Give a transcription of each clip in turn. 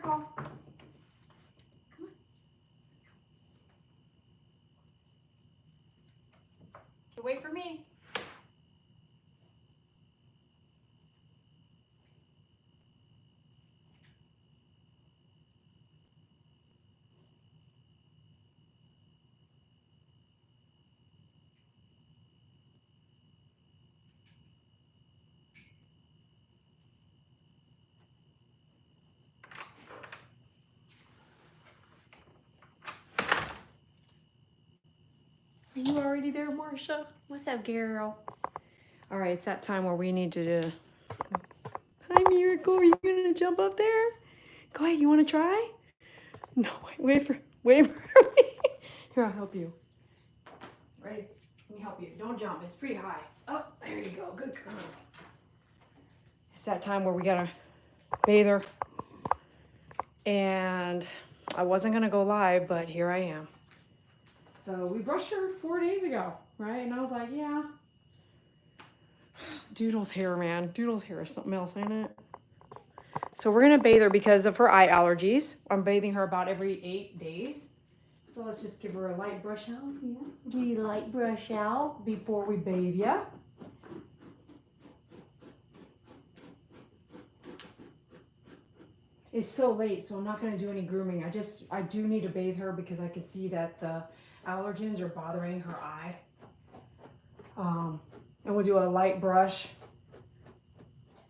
call. Come on. You wait for me. Are you already there, Marsha? What's up, girl? All right, it's that time where we need to do... Hi, Miracle. Are you going to jump up there? Go ahead. You want to try? No, wait for me. Here, I'll help you. Ready? Let me help you. Don't jump. It's pretty high. Oh, there you go. Good girl. It's that time where we got to bathe her. And I wasn't going to go live, but here I am. So we brushed her 4 days ago, right? And I was like, yeah. Doodle's hair, man. Doodle's hair is something else, ain't it? So we're going to bathe her because of her eye allergies. I'm bathing her about every 8 days. So let's just give her a light brush out. Yeah. Do you light brush out before we bathe ya? It's so late, so I'm not going to do any grooming. I do need to bathe her because I can see that the allergens are bothering her eye. And we'll do a light brush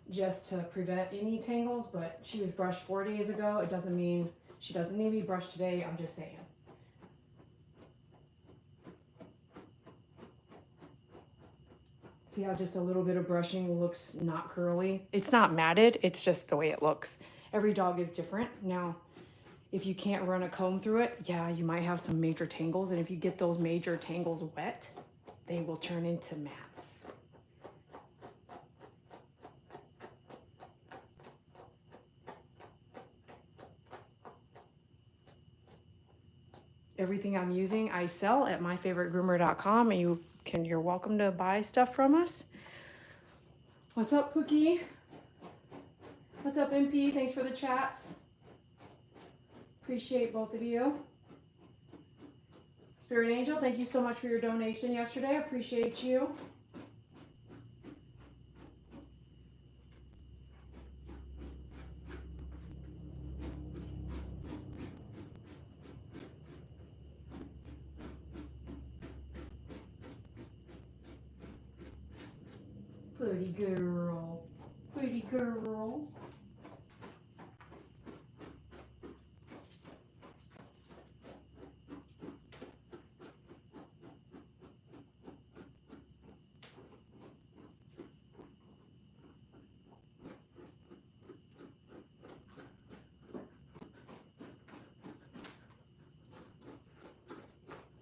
just to prevent any tangles, but she was brushed 4 days ago. It doesn't mean she doesn't need to be brushed today. I'm just saying. See how just a little bit of brushing looks not curly? It's not matted, it's just the way it looks. Every dog is different. Now, if you can't run a comb through it, yeah, you might have some major tangles. And if you get those major tangles wet, they will turn into mats. Everything I'm using, I sell at myfavoritegroomer.com, and you're welcome to buy stuff from us. What's up, Cookie? What's up, MP? Thanks for the chats. Appreciate both of you. Spirit Angel, thank you so much for your donation yesterday. I appreciate you. Pretty girl. Pretty girl.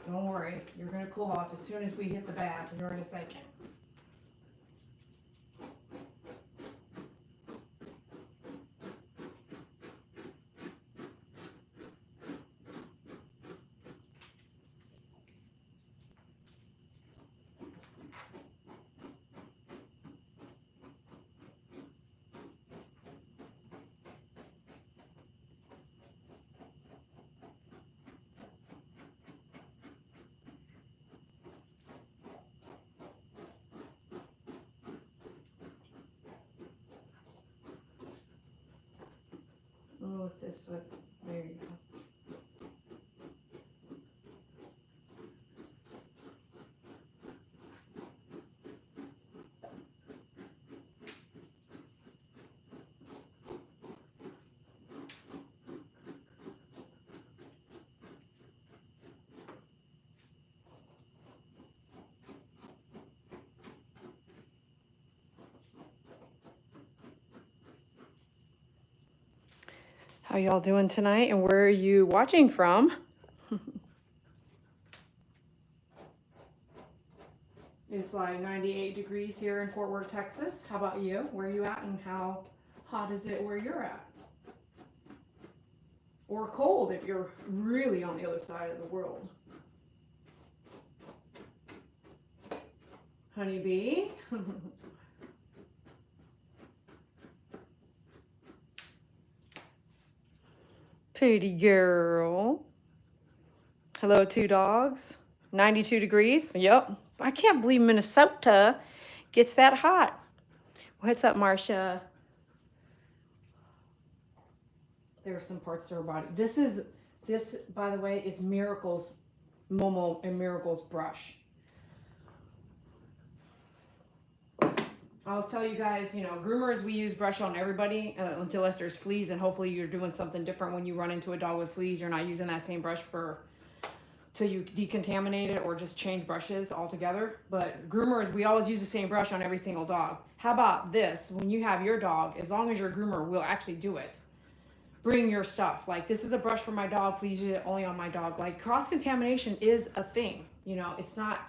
Don't worry, you're gonna cool off as soon as we hit the bath here in a second. Oh, with this foot. There you go. How y'all doing tonight, and where are you watching from? It's like 98 degrees here in Fort Worth, Texas. How about you? Where are you at, and how hot is it where you're at? Or cold if you're really on the other side of the world. Honeybee? Pretty girl. Hello, two dogs. 92 degrees. Yep. I can't believe Minnesota gets that hot. What's up, Marcia? There are some parts of her body. This, by the way, is Miracle's Momo and Miracle's brush. I'll tell you guys, you know, groomers, we use brush on everybody unless there's fleas, and hopefully you're doing something different when you run into a dog with fleas. You're not using that same brush till you decontaminate it or just change brushes altogether. But groomers, we always use the same brush on every single dog. How about this? When you have your dog, as long as your groomer will actually do it, bring your stuff. Like, this is a brush for my dog, please use it only on my dog. Like, cross-contamination is a thing. You know, it's not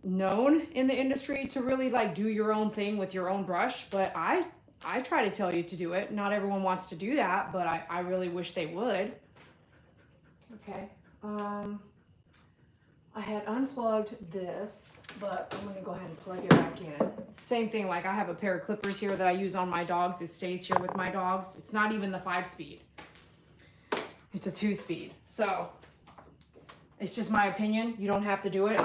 known in the industry to really like do your own thing with your own brush, but I try to tell you to do it. Not everyone wants to do that, but I really wish they would. Okay. I had unplugged this, but I'm gonna go ahead and plug it back in. Same thing, like I have a pair of clippers here that I use on my dogs. It stays here with my dogs. It's not even the 5-speed. It's a 2-speed. So it's just my opinion. You don't have to do it.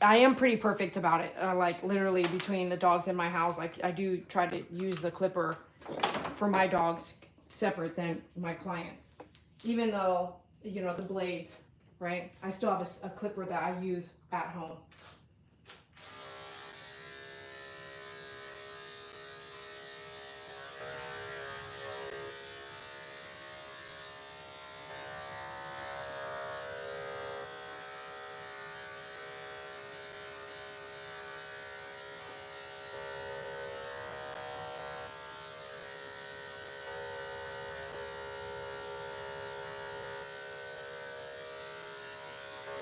I am pretty perfect about it. Like literally between the dogs in my house, I do try to use the clipper for my dogs separate than my clients. Even though, you know, the blades, right? I still have a clipper that I use at home.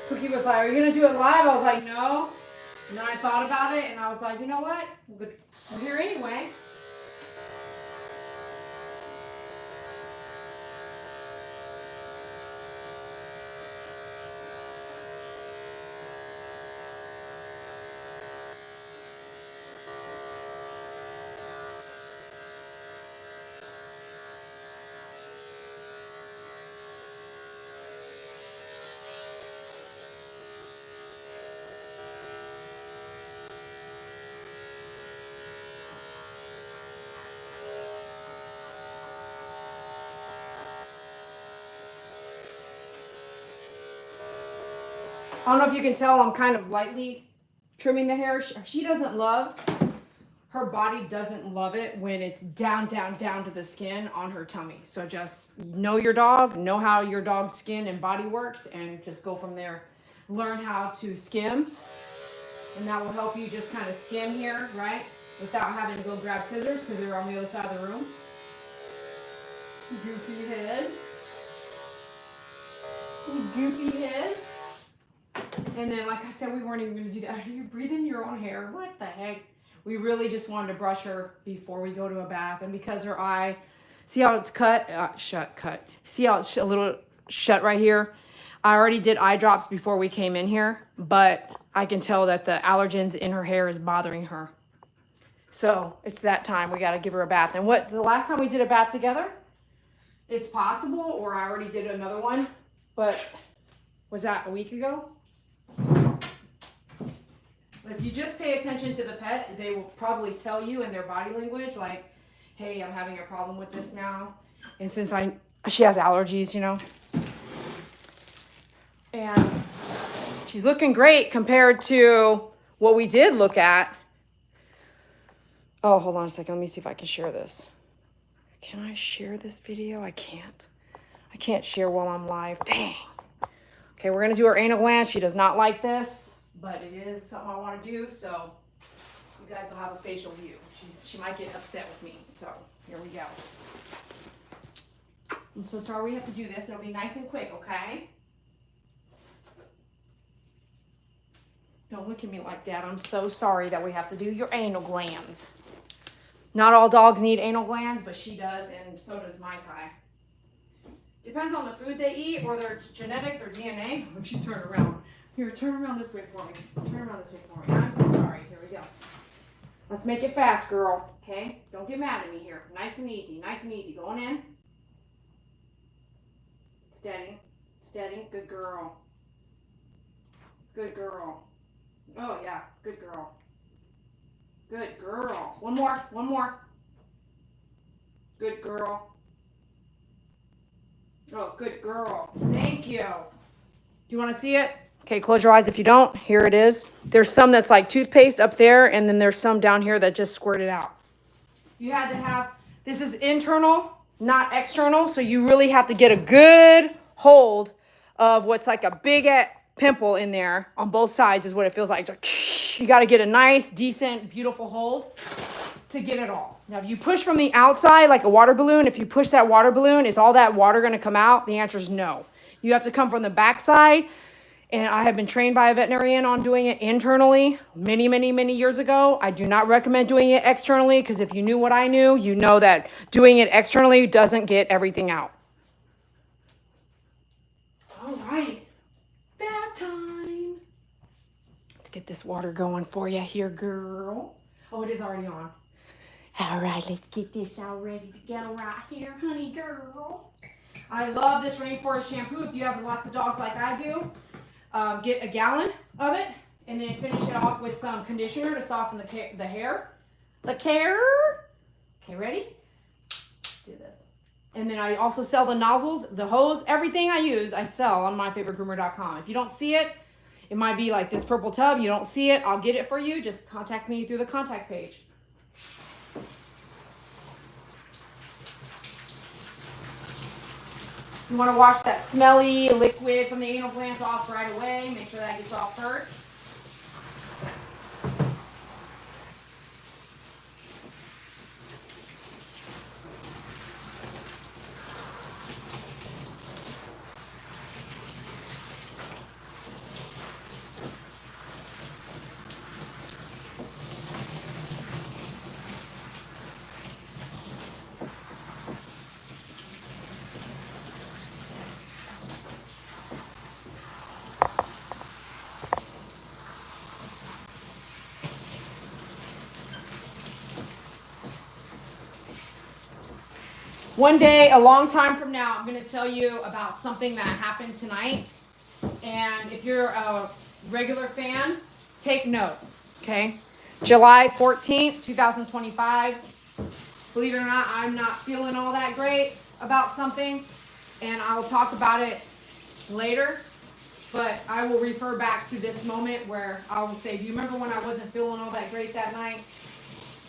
Cookie was like, are you gonna do it live? I was like, no. And then I thought about it and I was like, you know what? We're here anyway. I don't know if you can tell, I'm kind of lightly trimming the hair. She doesn't love, her body doesn't love it when it's down to the skin on her tummy. So just know your dog, know how your dog's skin and body works, and just go from there. Learn how to skim, and that will help you just kind of skim here, right? Without having to go grab scissors because they're on the other side of the room. Goofy head. Goofy head. And then, like I said, we weren't even going to do that. Are you breathing your own hair? What the heck? We really just wanted to brush her before we go to a bath. And because her eye, see how it's cut? Cut. See how it's a little shut right here? I already did eye drops before we came in here, but I can tell that the allergens in her hair is bothering her. So it's that time. We got to give her a bath. And the last time we did a bath together, it's possible, or I already did another one, but was that a week ago? If you just pay attention to the pet, they will probably tell you in their body language, like, hey, I'm having a problem with this now. And since she has allergies, you know. And she's looking great compared to what we did look at. Oh, hold on a second. Let me see if I can share this. Can I share this video? I can't. I can't share while I'm live. Dang. Okay, we're going to do her anal glands. She does not like this, but it is something I want to do, so you guys will have a facial view. She might get upset with me, so here we go. And so, Star, we have to do this. It'll be nice and quick, okay? Don't look at me like that. I'm so sorry that we have to do your anal glands. Not all dogs need anal glands, but she does, and so does Mai Tai. Depends on the food they eat or their genetics or DNA. Oh, she turned around. Here, turn around this way for me. Turn around this way for me. I'm so sorry. Here we go. Let's make it fast, girl. Okay? Don't get mad at me here. Nice and easy. Nice and easy. Going in. Steady. Steady. Good girl. Good girl. Oh, yeah. Good girl. Good girl. One more. One more. Good girl. Oh, good girl. Thank you. Do you want to see it? Okay, close your eyes if you don't. Here it is. There's some that's like toothpaste up there, and then there's some down here that just squirted out. You had to have, this is internal, not external, so you really have to get a good hold of what's like a big pimple in there on both sides is what it feels like. It's like you got to get a nice, decent, beautiful hold to get it all. Now, if you push from the outside like a water balloon, if you push that water balloon, is all that water going to come out? The answer is no. You have to come from the backside. And I have been trained by a veterinarian on doing it internally many, many, many years ago. I do not recommend doing it externally because if you knew what I knew, you know that doing it externally doesn't get everything out. All right, bath time. Let's get this water going for you here, girl. Oh, it is already on. All right, let's get this all ready to go right here, honey girl. I love this rainforest shampoo. If you have lots of dogs like I do, get a gallon of it and then finish it off with some conditioner to soften the hair. Okay, ready? Let's do this. And then I also sell the nozzles, the hose, everything I use, I sell on myfavoritegroomer.com. If you don't see it, it might be like this purple tub. You don't see it, I'll get it for you. Just contact me through the contact page. You want to wash that smelly liquid from the anal glands off right away. Make sure that gets off first. One day, a long time from now, I'm going to tell you about something that happened tonight. And if you're a regular fan, take note, okay? July 14th, 2025. Believe it or not, I'm not feeling all that great about something. And I'll talk about it later. But I will refer back to this moment where I will say, do you remember when I wasn't feeling all that great that night?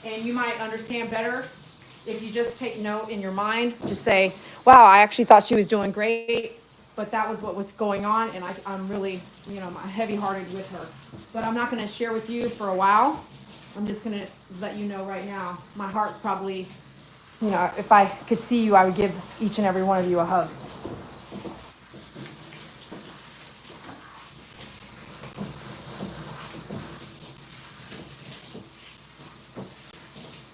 And you might understand better if you just take note in your mind. Just say, wow, I actually thought she was doing great, but that was what was going on, and I'm really, I'm heavy-hearted with her. But I'm not going to share with you for a while. I'm just going to let you know right now. My heart's probably, if I could see you, I would give each and every one of you a hug.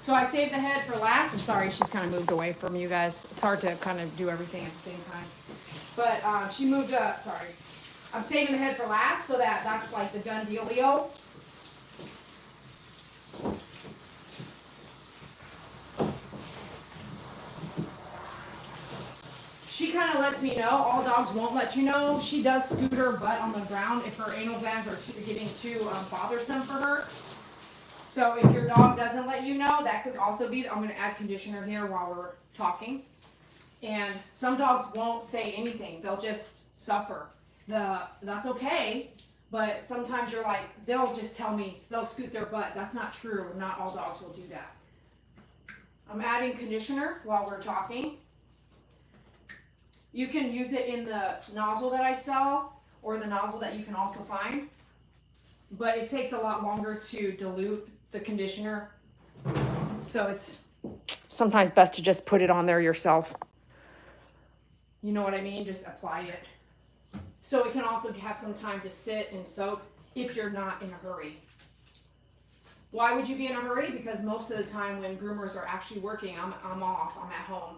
So I saved the head for last. I'm sorry, she's kind of moved away from you guys. It's hard to kind of do everything at the same time. But she moved up, sorry. I'm saving the head for last so that's like the done dealio. She kind of lets me know. All dogs won't let you know. She does scoot her butt on the ground if her anal glands are getting too bothersome for her. So if your dog doesn't let you know, that could also be, I'm going to add conditioner here while we're talking. And some dogs won't say anything. They'll just suffer. That's okay. But sometimes you're like, they'll just tell me, they'll scoot their butt. That's not true. Not all dogs will do that. I'm adding conditioner while we're talking. You can use it in the nozzle that I sell or the nozzle that you can also find. But it takes a lot longer to dilute the conditioner. So it's sometimes best to just put it on there yourself. You know what I mean? Just apply it. So it can also have some time to sit and soak if you're not in a hurry. Why would you be in a hurry? Because most of the time when groomers are actually working, I'm off, I'm at home.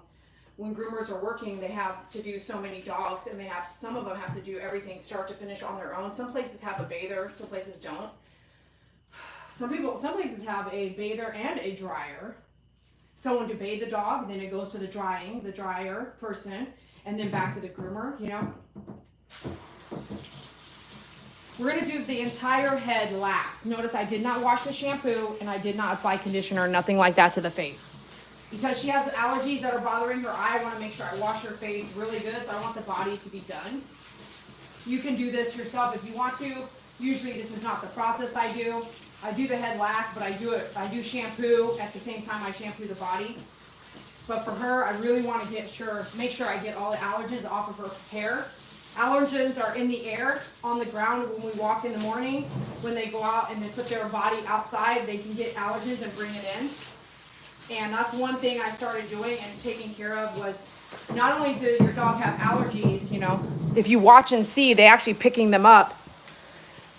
When groomers are working, they have to do so many dogs, and some of them have to do everything start to finish on their own. Some places have a bather, some places don't. Some places have a bather and a dryer. someone to bathe the dog, and then it goes to the dryer person, and then back to the groomer, you know. We're gonna do the entire head last. Notice I did not wash the shampoo and I did not apply conditioner, nothing like that to the face. Because she has allergies that are bothering her eye, I wanna make sure I wash her face really good, so I want the body to be done. You can do this yourself if you want to. Usually this is not the process I do. I do the head last, but I do shampoo at the same time I shampoo the body. But for her, I really want to make sure I get all the allergens off of her hair. Allergens are in the air, on the ground when we walk in the morning. When they go out and they put their body outside, they can get allergens and bring it in. And that's one thing I started doing and taking care of was not only did your dog have allergies, you know, if you watch and see, they actually picking them up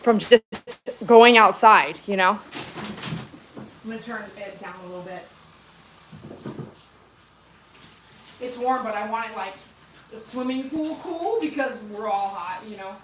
from just going outside, you know. I'm going to turn it down a little bit. It's warm, but I want it like a swimming pool cool because we're all hot, you know.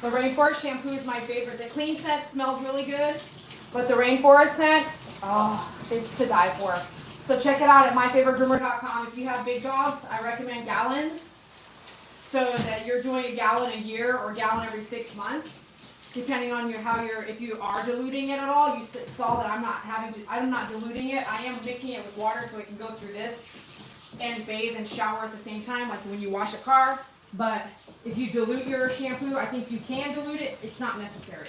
The rainforest shampoo is my favorite. The clean scent smells really good, but the rainforest scent, oh, it's to die for. So check it out at myfavoritegroomer.com. If you have big dogs, I recommend gallons, so that you're doing a gallon a year or a gallon every 6 months, depending on if you are diluting it at all. You saw that I'm not diluting it. I am mixing it with water so it can go through this and bathe and shower at the same time, like when you wash a car. But if you dilute your shampoo, I think you can dilute it. It's not necessary.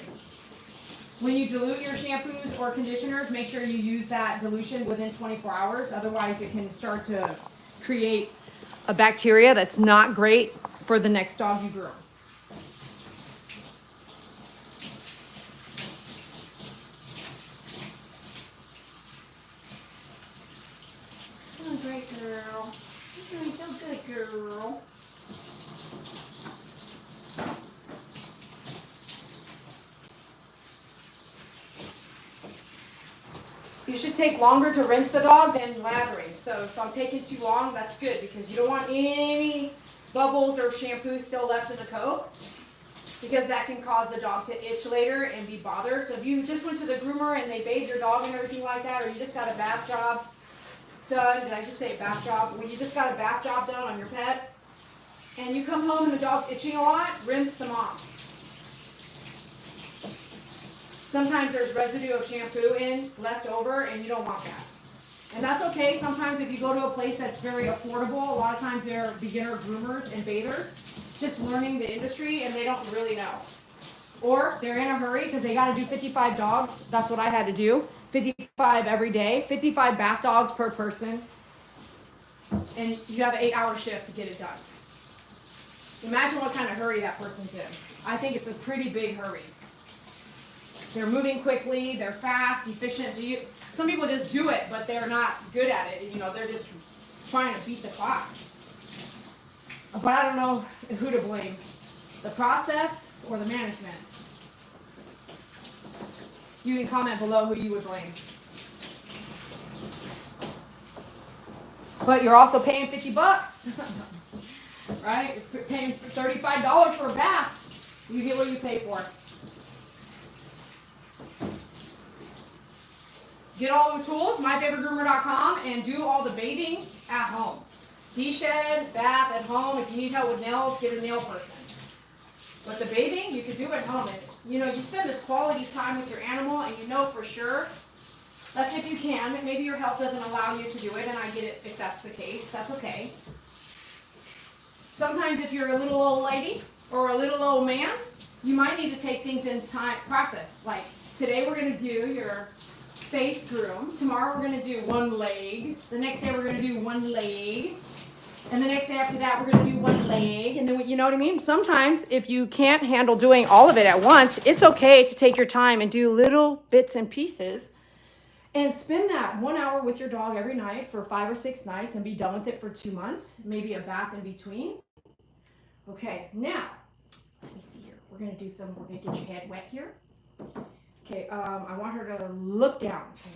When you dilute your shampoos or conditioners, make sure you use that dilution within 24 hours. Otherwise, it can start to create a bacteria that's not great for the next dog you groom. Oh, great girl. You're doing so good, girl. You should take longer to rinse the dog than lathering. So if I'm taking too long, that's good because you don't want any bubbles or shampoo still left in the coat because that can cause the dog to itch later and be bothered. So if you just went to the groomer and they bathed your dog and everything like that, or you just got a bath job done, did I just say bath job? When you just got a bath job done on your pet and you come home and the dog's itching a lot, rinse them off. Sometimes there's residue of shampoo left over and you don't want that. And that's okay. Sometimes if you go to a place that's very affordable, a lot of times they're beginner groomers and bathers, just learning the industry and they don't really know. Or they're in a hurry because they got to do 55 dogs. That's what I had to do. 55 every day, 55 bath dogs per person. And you have an 8-hour shift to get it done. Imagine what kind of hurry that person's in. I think it's a pretty big hurry. They're moving quickly, they're fast, efficient. Some people just do it, but they're not good at it. You know, they're just trying to beat the clock. But I don't know who to blame, the process or the management. You can comment below who you would blame. But you're also paying $50, right? You're paying $35 for a bath. You get what you pay for. Get all the tools, myfavoritegroomer.com, and do all the bathing at home. De-shed, bath at home. If you need help with nails, get a nail person. But the bathing, you can do at home. And, you know, you spend this quality time with your animal, and you know for sure, that's if you can. Maybe your health doesn't allow you to do it, and I get it if that's the case. That's okay. Sometimes if you're a little old lady or a little old man, you might need to take things in time process. Like today we're going to do your face groom. Tomorrow we're going to do one leg. The next day we're going to do one leg. And the next day after that we're going to do one leg. And then, you know what I mean? Sometimes if you can't handle doing all of it at once, it's okay to take your time and do little bits and pieces. And spend that 1 hour with your dog every night for 5 or 6 nights and be done with it for 2 months. Maybe a bath in between. Okay, now, let me see here. We're gonna get your head wet here. Okay, I want her to look down. Okay.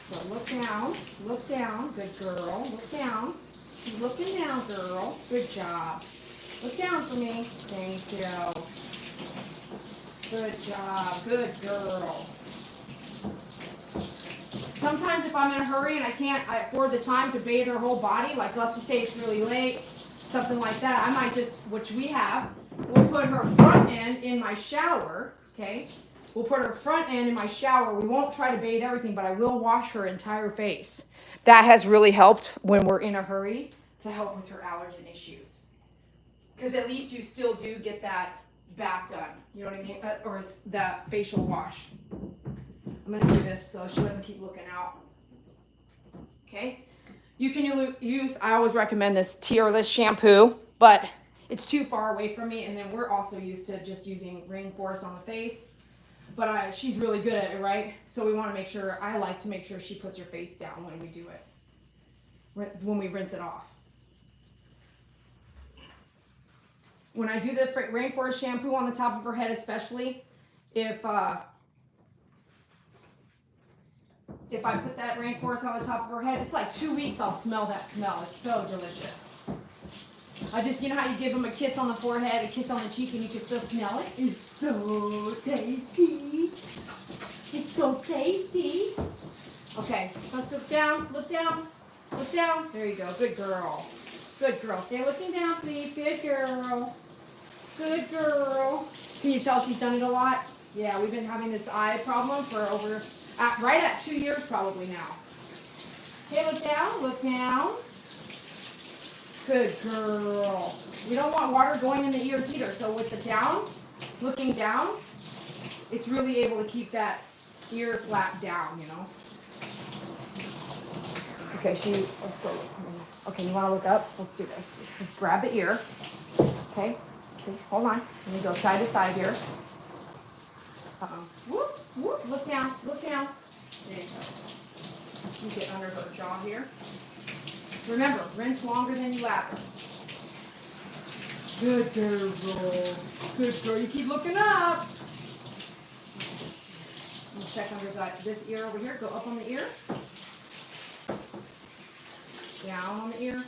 So look down, good girl, look down. Keep looking down, girl, good job. Look down for me, thank you. Good job, good girl. Sometimes if I'm in a hurry and I can't afford the time to bathe her whole body, like let's just say it's really late, something like that, I might just, which we have, we'll put her front end in my shower, okay? We'll put her front end in my shower. We won't try to bathe everything, but I will wash her entire face. That has really helped when we're in a hurry to help with her allergen issues. Because at least you still do get that bath done, you know what I mean? Or that facial wash. I'm gonna do this so she doesn't keep looking out. Okay? You can use, I always recommend this tearless shampoo, but it's too far away from me, and then we're also used to just using Rainforest on the face. But she's really good at it, right? So we want to make sure, I like to make sure she puts her face down when we do it, when we rinse it off. When I do the Rainforest shampoo on the top of her head, especially, if I put that Rainforest on the top of her head, it's like 2 weeks I'll smell that smell. It's so delicious. I just, you know how you give them a kiss on the forehead, a kiss on the cheek, and you can still smell it? It's so tasty. It's so tasty. Okay, let's look down, look down, look down. There you go, good girl. Good girl. Stay looking down, please. Good girl. Good girl. Can you tell she's done it a lot? Yeah, we've been having this eye problem for right at 2 years probably now. Okay, look down, look down. Good girl. We don't want water going in the ears either. So with the down, looking down, it's really able to keep that ear flap down, you know. Okay, let's go. Okay, you want to look up? Let's do this. Let's grab the ear. Okay, hold on. Let me go side to side here. Whoop, whoop, look down, look down. There you go. You get under her jaw here. Remember, rinse longer than you lather. Good girl. Good girl. You keep looking up. Let's check under this ear over here. Go up on the ear. Down on the ear.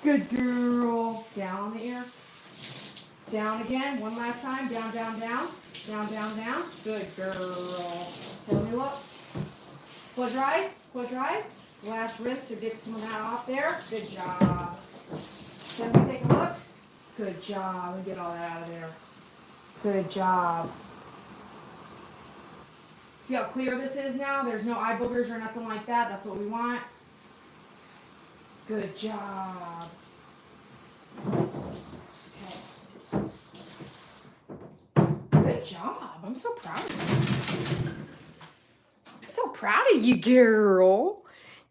Good girl. Down on the ear. Down again. One last time. Down, down, down. Down, down, down. Good girl. Let me look. Close your eyes. Close your eyes. Last rinse to get some of that off there. Good job. Then we take a look. Good job. We get all that out of there. Good job. See how clear this is now? There's no eye boogers or nothing like that. That's what we want. Good job. Okay. Good job. I'm so proud of you. I'm so proud of you, girl.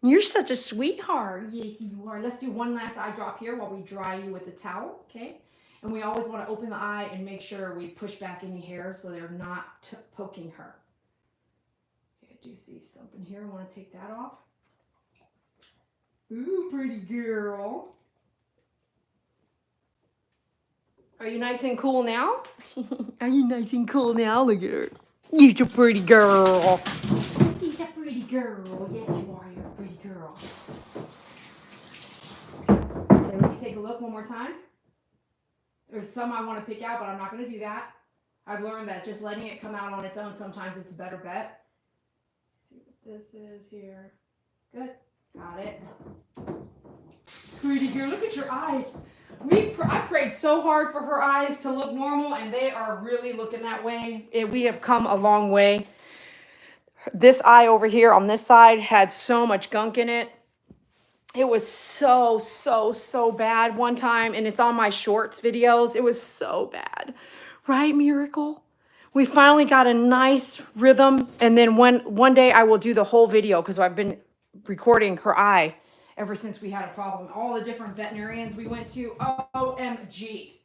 You're such a sweetheart. Yes, you are. Let's do one last eye drop here while we dry you with the towel, okay? And we always want to open the eye and make sure we push back any hairs so they're not poking her. Okay, I do see something here. I want to take that off. Ooh, pretty girl. Are you nice and cool now? Are you nice and cool now? Look at her. You're a pretty girl. She's a pretty girl. Yes, you are. You're a pretty girl. Okay, let me take a look one more time. There's some I want to pick out, but I'm not going to do that. I've learned that just letting it come out on its own, sometimes it's a better bet. Let's see what this is here. Good. Got it. Pretty girl. Look at your eyes. I prayed so hard for her eyes to look normal, and they are really looking that way. We have come a long way. This eye over here on this side had so much gunk in it. It was so bad one time, and it's on my shorts videos. It was so bad. Right, Miracle? We finally got a nice rhythm, and then one day I will do the whole video because I've been recording her eye ever since we had a problem. All the different veterinarians we went to, OMG,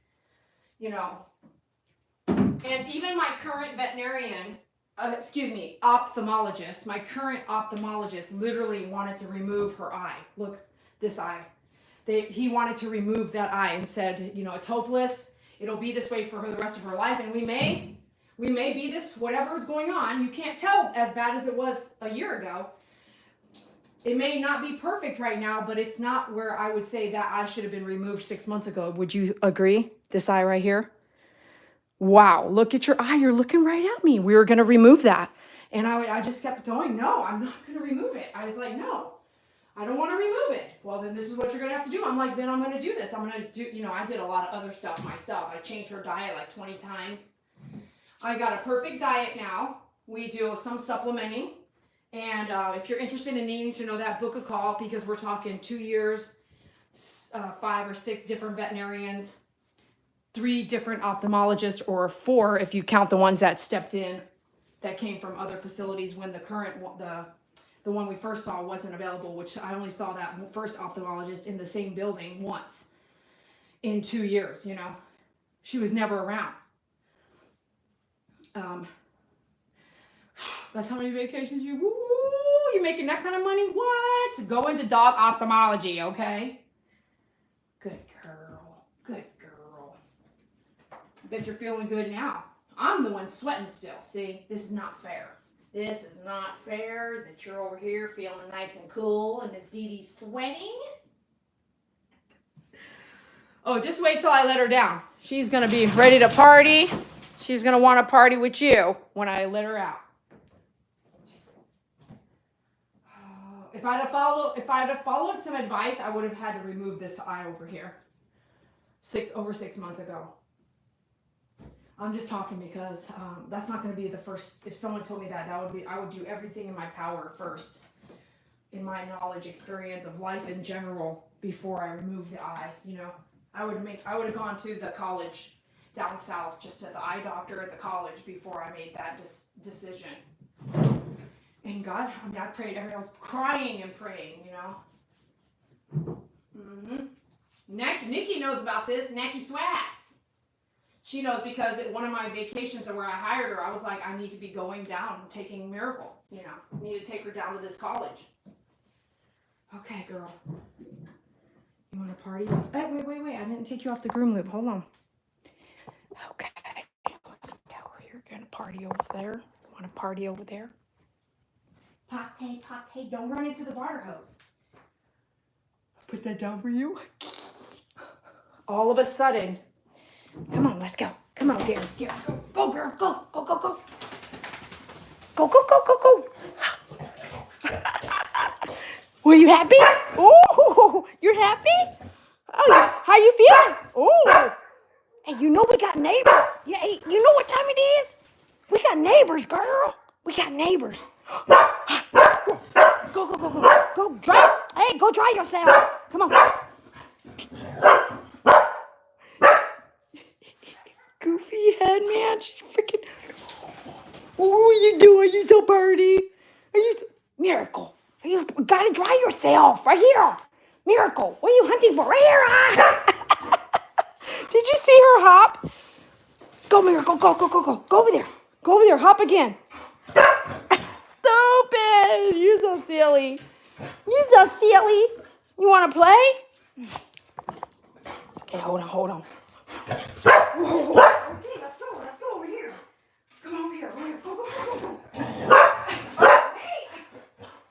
you know. And even my current veterinarian, ophthalmologist, my current ophthalmologist literally wanted to remove her eye. Look, this eye. he wanted to remove that eye and said, you know, it's hopeless. It'll be this way for her the rest of her life, and we may be this, whatever is going on. You can't tell as bad as it was a year ago. It may not be perfect right now, but it's not where I would say that eye should have been removed 6 months ago. Would you agree? This eye right here? Wow, look at your eye. You're looking right at me. We were going to remove that. And I just kept going, no, I'm not going to remove it. I was like, no, I don't want to remove it. Well, then this is what you're going to have to do. I'm like, then I'm going to do this. I'm going to do, you know, I did a lot of other stuff myself. I changed her diet like 20 times. I got a perfect diet now. We do some supplementing. And if you're interested in needing to know that, book a call, because we're talking 2 years, 5 or 6 different veterinarians, 3 different ophthalmologists, or 4 if you count the ones that stepped in that came from other facilities when the current the one we first saw wasn't available, which I only saw that first ophthalmologist in the same building once in 2 years. You know, she was never around. That's how many vacations you making that kind of money? What? Go into dog ophthalmology, okay? Good girl. Good girl. I bet you're feeling good now. I'm the one sweating still. See, this is not fair. This is not fair that you're over here feeling nice and cool and Miss Dede's sweating. Oh, just wait till I let her down. She's going to be ready to party. She's going to want to party with you when I let her out. If I'd have followed some advice, I would have had to remove this eye over here over 6 months ago. I'm just talking because that's not going to be the first. If someone told me that I would do everything in my power first, in my knowledge, experience of life in general, before I remove the eye. You know, I would have gone to the college down south, just to the eye doctor at the college, before I made that decision. And God, I mean, I prayed. I was crying and praying, you know. Nikki knows about this. Nikki Swags. She knows, because at one of my vacations where I hired her, I was like, I need to be going down and taking Miracle. You know, I need to take her down to this college. Okay, girl. You want to party? Wait. I didn't take you off the groom loop. Hold on. Okay. Let's go. You're going to party over there. Want to party over there? Pate, don't run into the water hose. Put that down for you. All of a sudden, come on, let's go. Come on, dear. Go, girl. Go. Go. Were you happy? Oh, you're happy? Oh, how you feeling? Oh, hey, you know we got neighbors. Yeah, hey, you know what time it is? We got neighbors, girl. We got neighbors. Go dry. Hey, go dry yourself. Come on. Goofy head, man. She freaking. What are you doing? You so pretty. Miracle. You gotta dry yourself. Right here. Miracle. What are you hunting for? Right here. Did you see her hop? Go, Miracle. Go. Go over there. Go over there. Hop again. Stupid. You're so silly. You want to play? Okay, hold on. Okay, let's go over here. Come on over here. Go. Hey,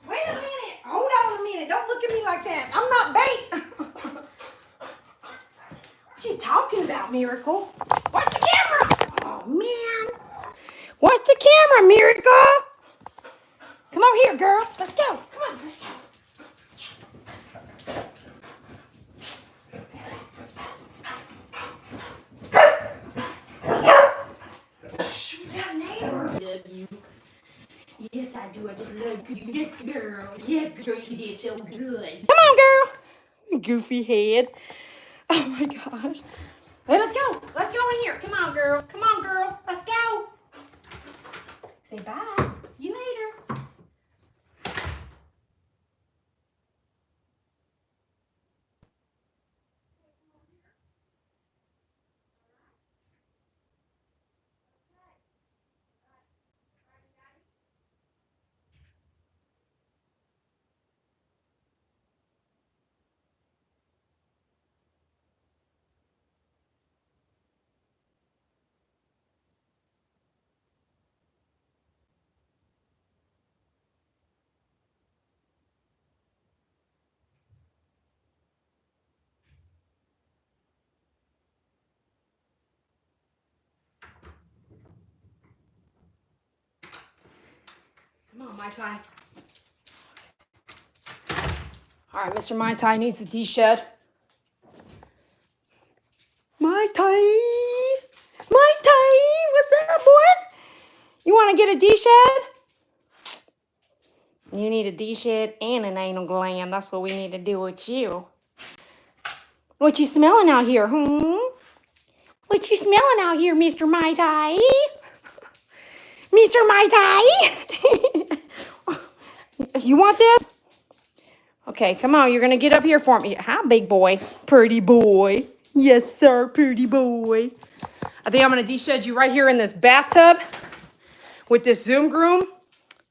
wait a minute. Hold on a minute. Don't look at me like that. I'm not bait. What you talking about, Miracle? Where's the camera? Oh, man. Where's the camera, Miracle? Come over here, girl. Let's go. Come on, let's go. Shoot that neighbor. Love you. Yes, I do. I just love you. Good girl. Yes, girl, you did so good. Come on, girl. Goofy head. Oh, my gosh. Hey, let's go. Let's go in here. Come on, girl. Let's go. Say bye. See you later. Mai Tai. All right, Mr. Mai Tai needs a de-shed. Mai Tai! Mai Tai! What's up, boy? You want to get a de-shed? You need a de-shed and an anal gland. That's what we need to do with you. What you smelling out here, What you smelling out here, Mr. Mai Tai? Mr. Mai Tai? You want this? Okay, come on. You're going to get up here for me. Hi, big boy. Pretty boy. Yes, sir. Pretty boy. I think I'm going to de-shed you right here in this bathtub with this Zoom Groom.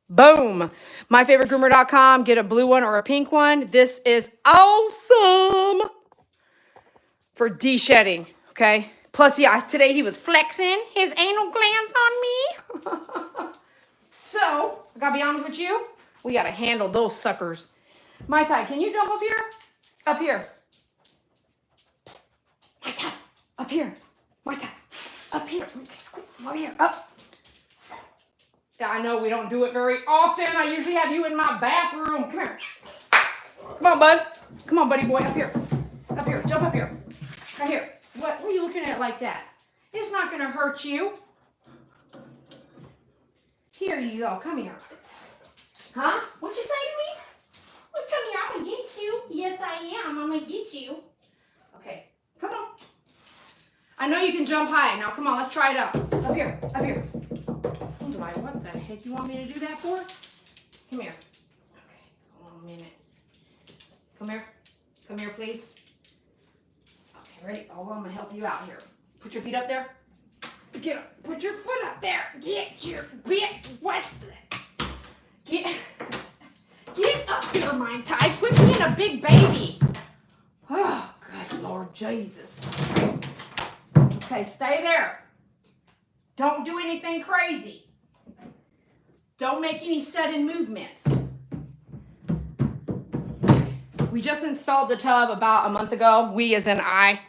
Boom. MyFavoriteGroomer.com. Get a blue one or a pink one. This is awesome for de-shedding, okay? Plus, yeah, today he was flexing his anal glands on me. So, I gotta be honest with you, we gotta handle those suckers. Mai Tai, can you jump up here? Up here. Psst. Mai Tai, up here. Mai Tai, up here. Over here, up. Yeah, I know we don't do it very often. I usually have you in my bathroom. Come here. Come on, bud. Come on, buddy boy, up here. Up here, jump up here. Right here. What are you looking at like that? It's not gonna hurt you. Here you go, come here. Huh? What'd you say to me? Well, come here, I'm gonna get you. Yes, I am, I'm gonna get you. Okay, come on. I know you can jump high. Now, come on, let's try it out. Up here, up here. What the heck you want me to do that for? Come here. Okay, hold on a minute. Come here. Come here, please. Okay, ready? Oh, I'm gonna help you out here. Put your feet up there. Get up. Put your foot up there. Get your bit. What? Get up here, Mai Tai. Quit being a big baby. Oh, good Lord Jesus. Okay, stay there. Don't do anything crazy. Don't make any sudden movements. We just installed the tub about a month ago. We as in I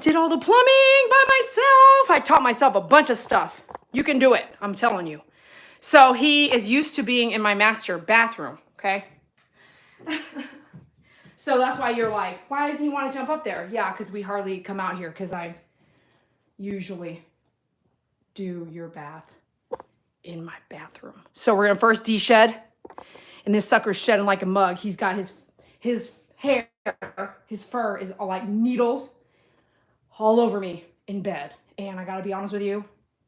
did all the plumbing by myself. I taught myself a bunch of stuff. You can do it, I'm telling you. So he is used to being in my master bathroom, okay? So that's why you're like, why does he want to jump up there? Yeah, because we hardly come out here because I usually do your bath in my bathroom. So we're gonna first de-shed, and this sucker's shedding like a mug. He's got his hair, his fur is all like needles all over me in bed. And I gotta be honest with you,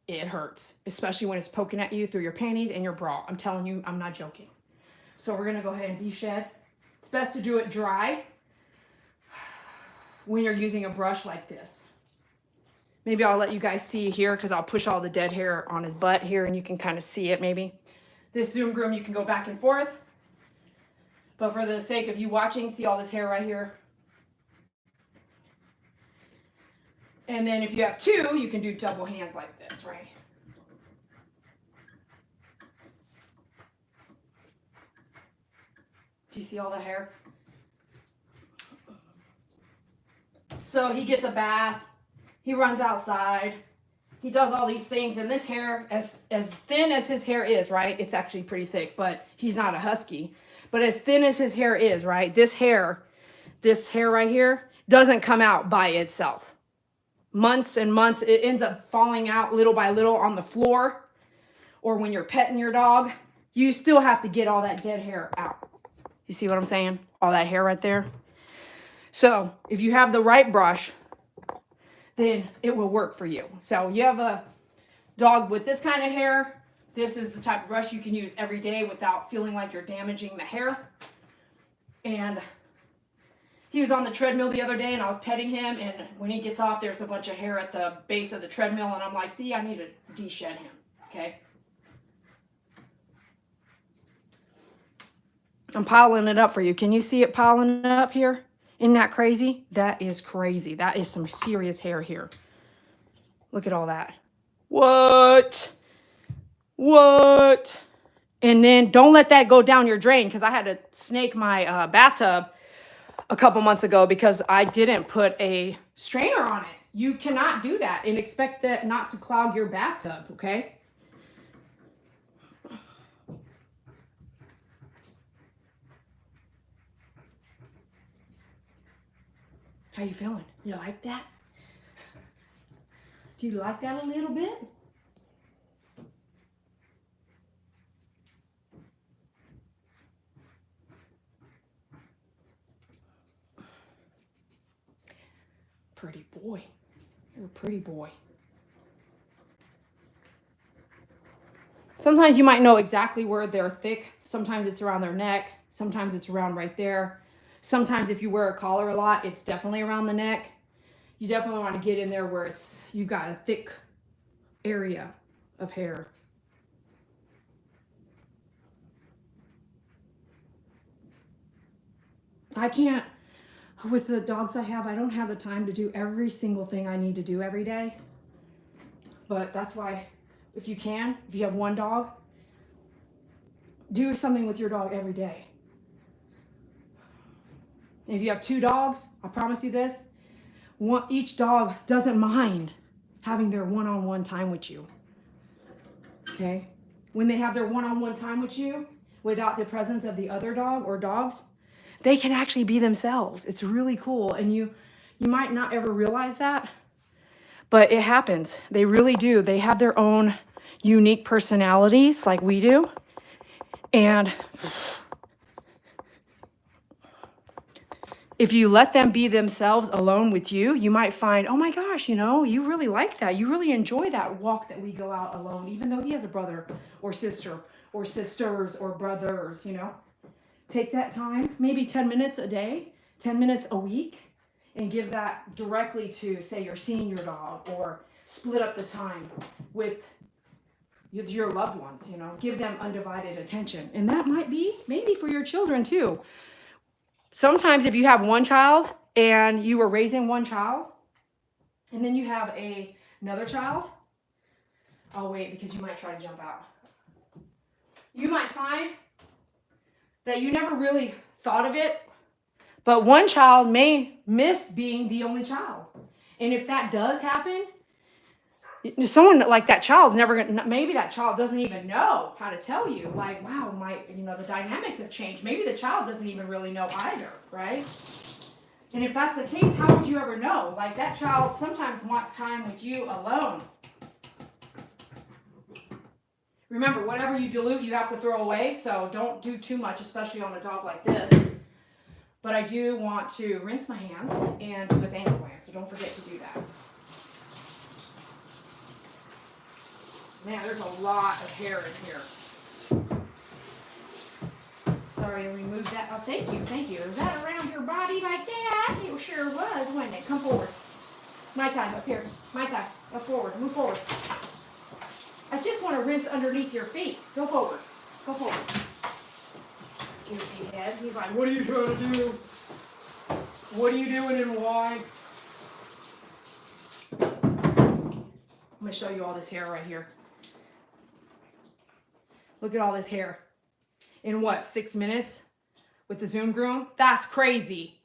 it hurts, especially when it's poking at you through your panties and your bra. I'm telling you, I'm not joking. So we're gonna go ahead and de-shed. It's best to do it dry when you're using a brush like this. Maybe I'll let you guys see here because I'll push all the dead hair on his butt here and you can kind of see it maybe. This Zoom Groom, you can go back and forth. But for the sake of you watching, see all this hair right here? And then if you have two, you can do double hands like this, right? Do you see all the hair? So he gets a bath. He runs outside. He does all these things. And this hair, as thin as his hair is, right? It's actually pretty thick, but he's not a husky. But as thin as his hair is, right? This hair right here doesn't come out by itself. Months and months, it ends up falling out little by little on the floor. Or when you're petting your dog, you still have to get all that dead hair out. You see what I'm saying? All that hair right there. So if you have the right brush, then it will work for you. So you have a dog with this kind of hair. This is the type of brush you can use every day without feeling like you're damaging the hair. And he was on the treadmill the other day and I was petting him, and when he gets off, there's a bunch of hair at the base of the treadmill, and I'm like, see, I need to de-shed him, okay? I'm piling it up for you. Can you see it piling up here? Isn't that crazy? That is crazy. That is some serious hair here. Look at all that. What? What? And then don't let that go down your drain, because I had to snake my bathtub a couple months ago because I didn't put a strainer on it. You cannot do that and expect that not to clog your bathtub, okay? How you feeling? You like that? Do you like that a little bit? Pretty boy. You're a pretty boy. Sometimes you might know exactly where they're thick. Sometimes it's around their neck. Sometimes it's around right there. Sometimes if you wear a collar a lot, it's definitely around the neck. You definitely want to get in there where you've got a thick area of hair. I can't, with the dogs I have, I don't have the time to do every single thing I need to do every day. But that's why, if you can, if you have one dog, do something with your dog every day. And if you have 2 dogs, I promise you this, each dog doesn't mind having their one-on-one time with you. Okay? When they have their one-on-one time with you, without the presence of the other dog or dogs, they can actually be themselves. It's really cool. And you might not ever realize that, but it happens. They really do. They have their own unique personalities like we do. And if you let them be themselves alone with you, you might find, oh my gosh, you know, you really like that. You really enjoy that walk that we go out alone, even though he has a brother or sister or sisters or brothers, you know. Take that time, maybe 10 minutes a day, 10 minutes a week, and give that directly to, say, your senior dog, or split up the time with your loved ones, you know. Give them undivided attention. And that might be maybe for your children too. Sometimes if you have one child and you were raising one child, and then you have another child, I'll wait because you might try to jump out. You might find that you never really thought of it, but one child may miss being the only child. And if that does happen, someone like that child's never gonna, maybe that child doesn't even know how to tell you, like, wow, the dynamics have changed. Maybe the child doesn't even really know either, right? And if that's the case, how would you ever know? Like, that child sometimes wants time with you alone. Remember, whatever you dilute, you have to throw away, so don't do too much, especially on a dog like this. But I do want to rinse my hands and do his anal gland, so don't forget to do that. Man, there's a lot of hair in here. Sorry, I removed that. Oh, thank you, thank you. Is that around your body like that? It sure was, wasn't it? Come forward. My time, up here. My time. Up forward. Move forward. I just want to rinse underneath your feet. Go forward. Go forward. Goofy head. He's like, what are you trying to do? What are you doing and why? I'm going to show you all this hair right here. Look at all this hair. In what, 6 minutes? With the Zoom groom? That's crazy.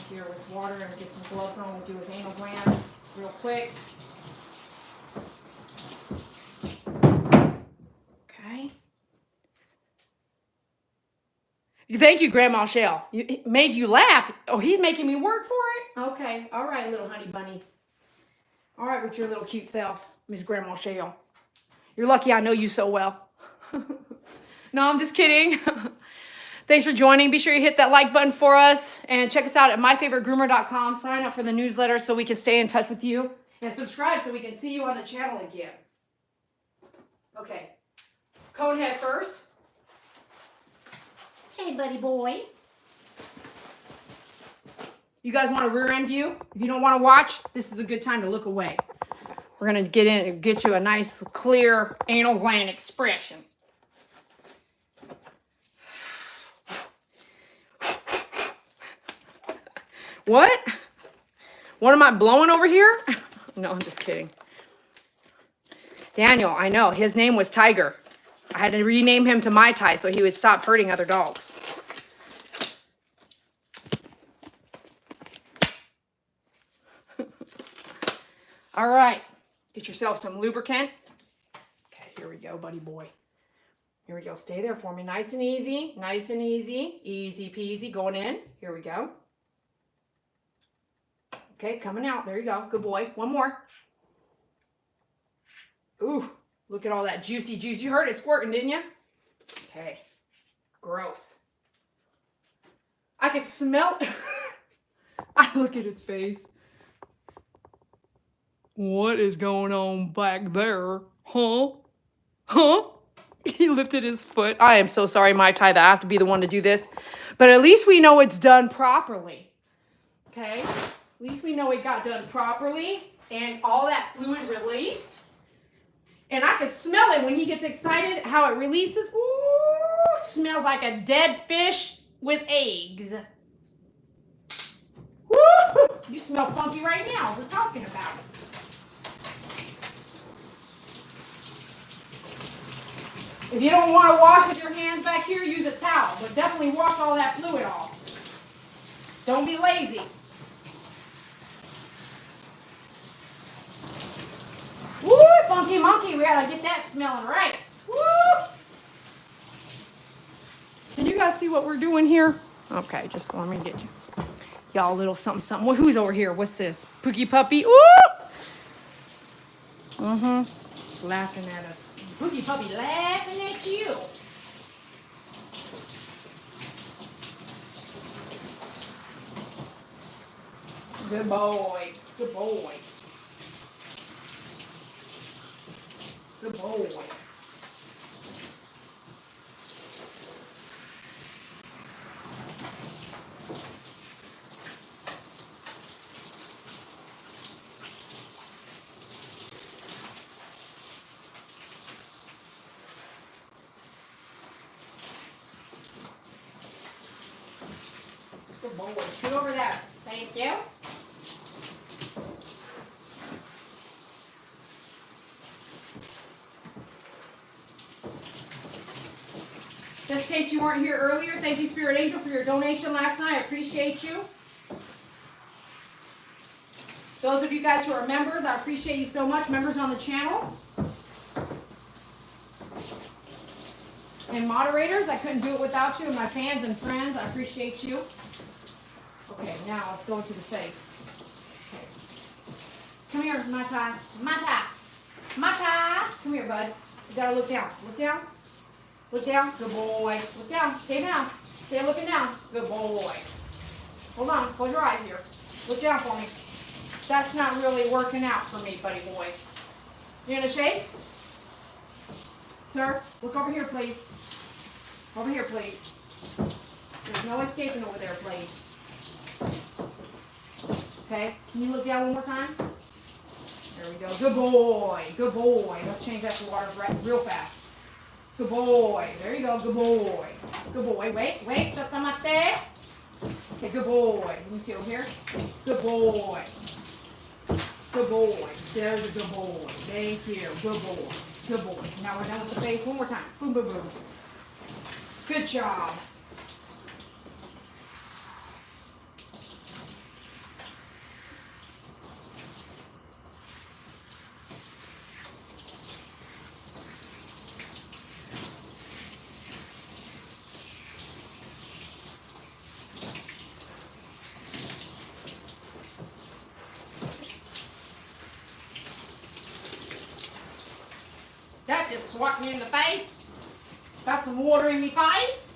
Here with water and get some gloves on. We'll do his anal glands real quick. Okay. Thank you, Grandma Shell. It made you laugh. Oh, he's making me work for it? Okay. All right, little honey bunny. All right, with your little cute self, Miss Grandma Shell. You're lucky I know you so well. No, I'm just kidding. Thanks for joining. Be sure you hit that like button for us and check us out at myfavoritegroomer.com. Sign up for the newsletter so we can stay in touch with you, and subscribe so we can see you on the channel again. Okay, cone head first. Hey, buddy boy. You guys want a rear end view? If you don't want to watch, this is a good time to look away. We're going to get in and get you a nice, clear anal gland expression. What? What am I blowing over here? No, I'm just kidding. Daniel, I know. His name was Tiger. I had to rename him to Mai Tai so he would stop hurting other dogs. All right. Get yourself some lubricant. Okay, Here we go, buddy boy. Here we go. Stay there for me. Nice and easy. Nice and easy. Easy peasy. Going in. Here we go. Okay, coming out. There you go. Good boy. One more. Ooh, look at all that juicy juice. You heard it squirting, didn't you? Okay. Gross. I can smell it. I look at his face. What is going on back there? Huh? Huh? He lifted his foot. I am so sorry, Mai Tai, that I have to be the one to do this. But at least we know it's done properly. Okay? At least we know it got done properly. And all that fluid released. And I can smell it when he gets excited, how it releases. Ooh, smells like a dead fish with eggs. Woo! You smell funky right now. We're talking about it. If you don't want to wash with your hands back here, use a towel. But definitely wash all that fluid off. Don't be lazy. Woo! Funky monkey. We gotta get that smelling right. Woo! Can you guys see what we're doing here? Okay, just let me get you. Y'all a little something, something. Well, who's over here? What's this? Pookie puppy. Ooh! Mm-hmm. Laughing at us. Pookie puppy laughing at you. Good boy. Good boy. Good boy. Good boy. Scoot over there. Thank you. Just in case you weren't here earlier, thank you, Spirit Angel, for your donation last night. I appreciate you. Those of you guys who are members, I appreciate you so much. Members on the channel. And moderators, I couldn't do it without you. And my fans and friends, I appreciate you. Okay, now let's go into the face. Okay. Come here, Mai Tai. Mai Tai. Mai Tai. Come here, bud. You gotta look down. Look down. Look down. Good boy. Look down. Stay down. Stay looking down. Good boy. Hold on. Close your eyes here. Look down for me. That's not really working out for me, buddy boy. You gonna shake? Sir, look over here, please. Over here, please. There's no escaping over there, please. Okay, can you look down one more time? There we go. Good boy. Good boy. Let's change that to water real fast. Good boy. There you go. Good boy. Good boy. Wait. Okay, good boy. Let me see over here. Good boy. Good boy. There's a good boy. Thank you. Good boy. Good boy. Now we're done with the face. One more time. Boom, boom, boom. Good job. That just swat me in the face. Got some water in my face.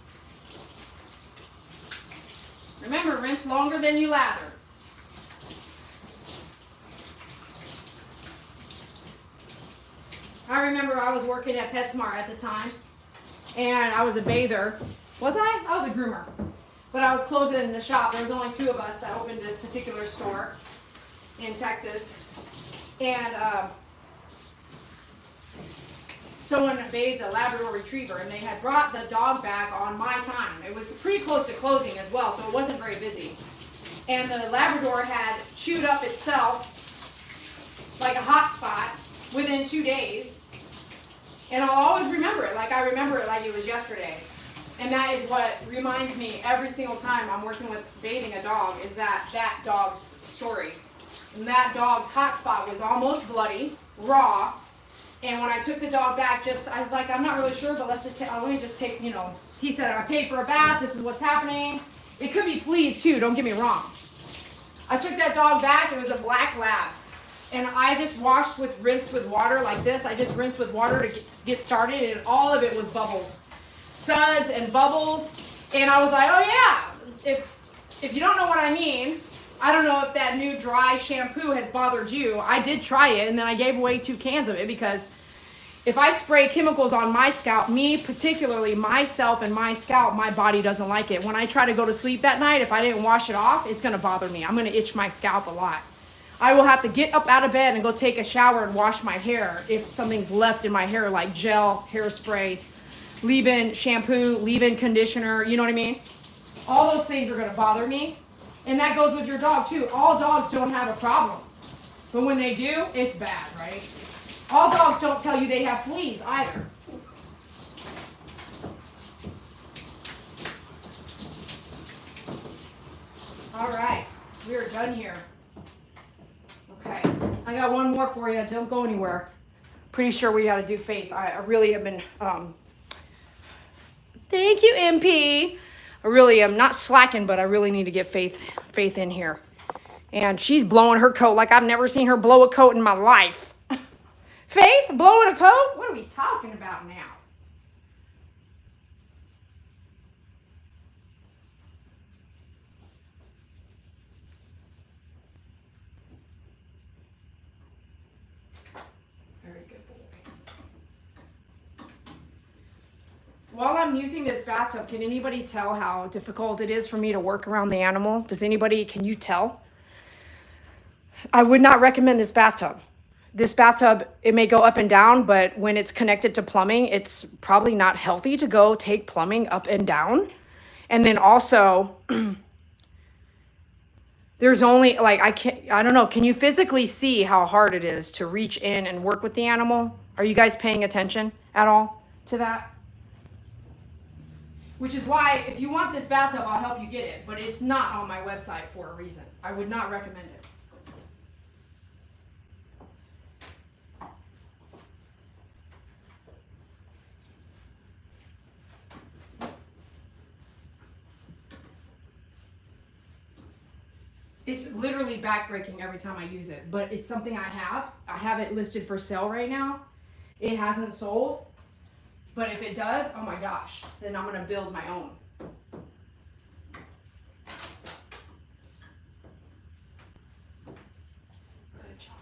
Remember, rinse longer than you lather. I remember I was working at PetSmart at the time, and I was a bather. Was I? I was a groomer. But I was closing the shop. There was only 2 of us that opened this particular store in Texas. And someone bathed a Labrador Retriever, and they had brought the dog back on my time. It was pretty close to closing as well, so it wasn't very busy. And the Labrador had chewed up itself like a hot spot within 2 days. And I'll always remember it, like I remember it like it was yesterday. And that is what reminds me every single time I'm working with bathing a dog, is that dog's story. And that dog's hot spot was almost bloody, raw, And when I took the dog back, I was like, I'm not really sure, but let me just take, he said, I paid for a bath. This is what's happening. It could be fleas too, don't get me wrong. I took that dog back. It was a black lab. And I just rinsed with water like this. I just rinsed with water to get started, and all of it was bubbles. Suds and bubbles. And I was like, oh yeah, if you don't know what I mean, I don't know if that new dry shampoo has bothered you. I did try it, and then I gave away 2 cans of it because if I spray chemicals on my scalp, me particularly, myself and my scalp, my body doesn't like it. When I try to go to sleep that night, if I didn't wash it off, it's gonna bother me. I'm gonna itch my scalp a lot. I will have to get up out of bed and go take a shower and wash my hair if something's left in my hair, like gel, hairspray, leave-in shampoo, leave-in conditioner, you know what I mean? All those things are gonna bother me. And that goes with your dog too. All dogs don't have a problem. But when they do, it's bad, right? All dogs don't tell you they have fleas either. All right, we are done here. Okay, I got one more for you. Don't go anywhere. Pretty sure we got to do Faith. I really have been, thank you, MP. I really am not slacking, but I really need to get Faith in here. And she's blowing her coat like I've never seen her blow a coat in my life. Faith, blowing a coat? What are we talking about now? Very good boy. While I'm using this bathtub, can anybody tell how difficult it is for me to work around the animal? Can you tell? I would not recommend this bathtub. This bathtub, it may go up and down, but when it's connected to plumbing, it's probably not healthy to go take plumbing up and down. And then also, there's only, like, I don't know, can you physically see how hard it is to reach in and work with the animal? Are you guys paying attention at all to that? Which is why, if you want this bathtub, I'll help you get it, but it's not on my website for a reason. I would not recommend it. It's literally backbreaking every time I use it, but it's something I have. I have it listed for sale right now. It hasn't sold, but if it does, oh my gosh, then I'm gonna build my own. Good job.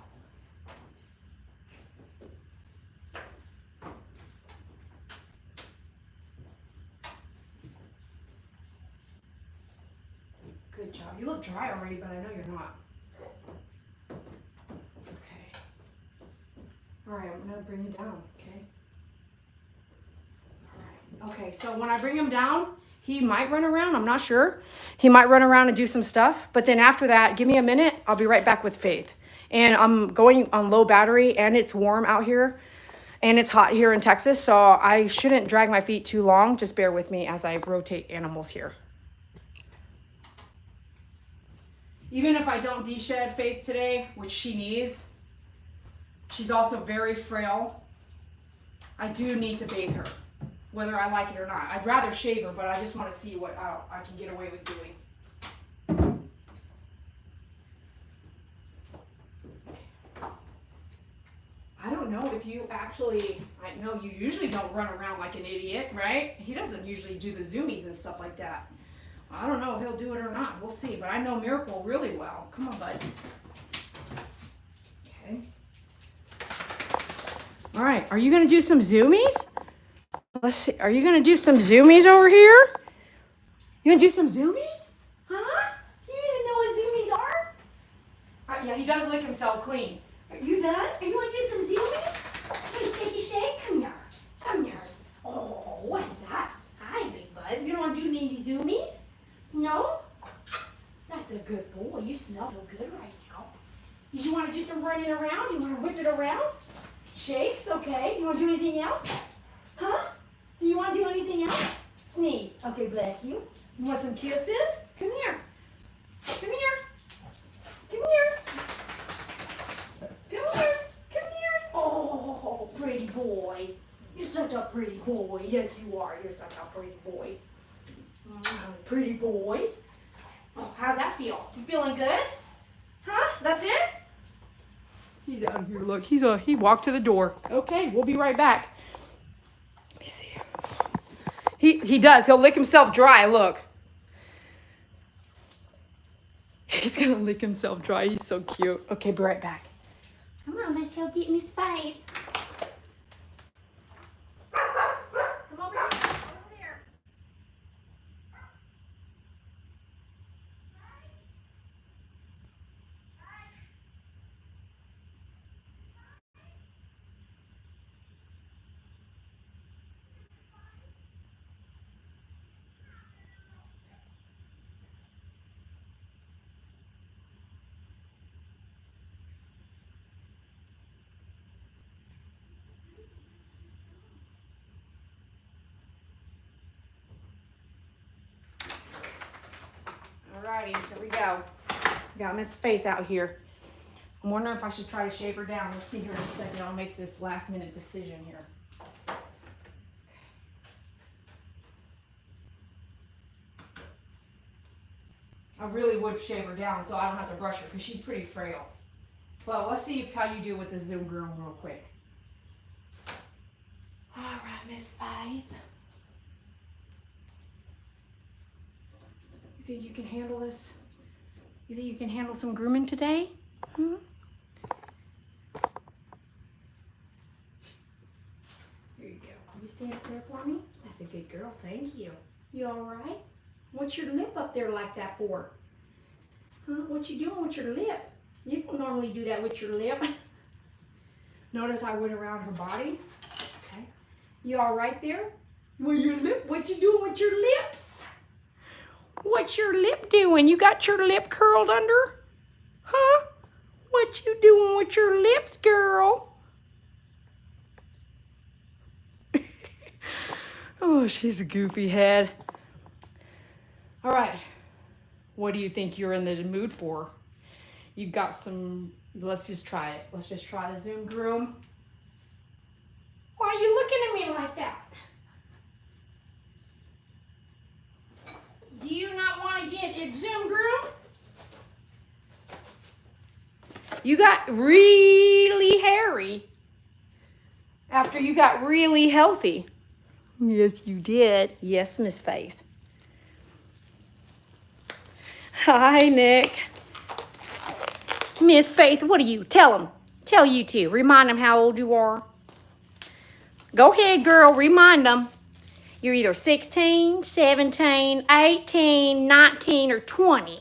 Good job. You look dry already, but I know you're not. Okay. All right, I'm gonna bring you down, okay? All right. Okay, so when I bring him down, he might run around, I'm not sure. He might run around and do some stuff, but then after that, give me a minute, I'll be right back with Faith. And I'm going on low battery, and it's warm out here, and it's hot here in Texas, so I shouldn't drag my feet too long. Just bear with me as I rotate animals here. Even if I don't de-shed Faith today, which she needs, she's also very frail. I do need to bathe her, whether I like it or not. I'd rather shave her, but I just want to see what I can get away with doing. I don't know if you actually, I know you usually don't run around like an idiot, right? He doesn't usually do the zoomies and stuff like that. I don't know if he'll do it or not. We'll see. But I know Miracle really well. Come on, bud. Okay. All right. Are you going to do some zoomies? Let's see. Are you going to do some zoomies over here? You going to do some zoomies? Huh? Do you even know what zoomies are? Yeah, he does lick himself clean. Are you done? Are you going to do some zoomies? Hey, shaky shake. Come here. Come here. Oh, what is that? Hi, big bud. You don't want to do any zoomies? No? That's a good boy. You smell so good right now. Did you want to do some running around? You want to whip it around? Shakes? Okay. You want to do anything else? Huh? Do you want to do anything else? Sneeze. Okay, bless you. You want some kisses? Come here. Come here. Come here. Come here. Come here. Oh, pretty such a pretty boy. Yes, you are. You're such a pretty boy. Pretty boy. Oh, how's that feel? You feeling good? Huh? That's it? He's out here. Look, he walked to the door. Okay, we'll be right back. Let me see. He does. He'll lick himself dry. Look. He's gonna lick himself dry. He's so cute. Okay, be right back. Come on, let's go get Miss Faith. Come over here. Over there. Alrighty, here we go. Got Miss Faith out here. I'm wondering if I should try to shave her down. Let's see here in a second. I'll make this last minute decision here. I really would shave her down so I don't have to brush her because she's pretty frail. Well, let's see how you do with the Zoom Groom real quick. All right, Miss Faith. You think you can handle this? You think you can handle some grooming today? Hmm? There you go. You stand up there for me? That's a good girl. Thank you. You all right? What's your lip up there like that for? Huh? What you doing with your lip? You don't normally do that with your lip. Notice I went around her body. Okay. You all right there? Well, your lip, what you doing with your lips? What's your lip doing? You got your lip curled under? Huh? What you doing with your lips, girl? Oh, she's a goofy head. All right. What do you think you're in the mood for? You've got some, let's just try it. Let's just try the Zoom Groom. Why are you looking at me like that? Do you not want to get a Zoom Groom? You got really hairy after you got really healthy. Yes, you did. Yes, Miss Faith. Hi, Nick. Miss Faith, what do you tell them? Tell you two. Remind them how old you are. Go ahead, girl. Remind them. You're either 16, 17, 18, 19, or 20.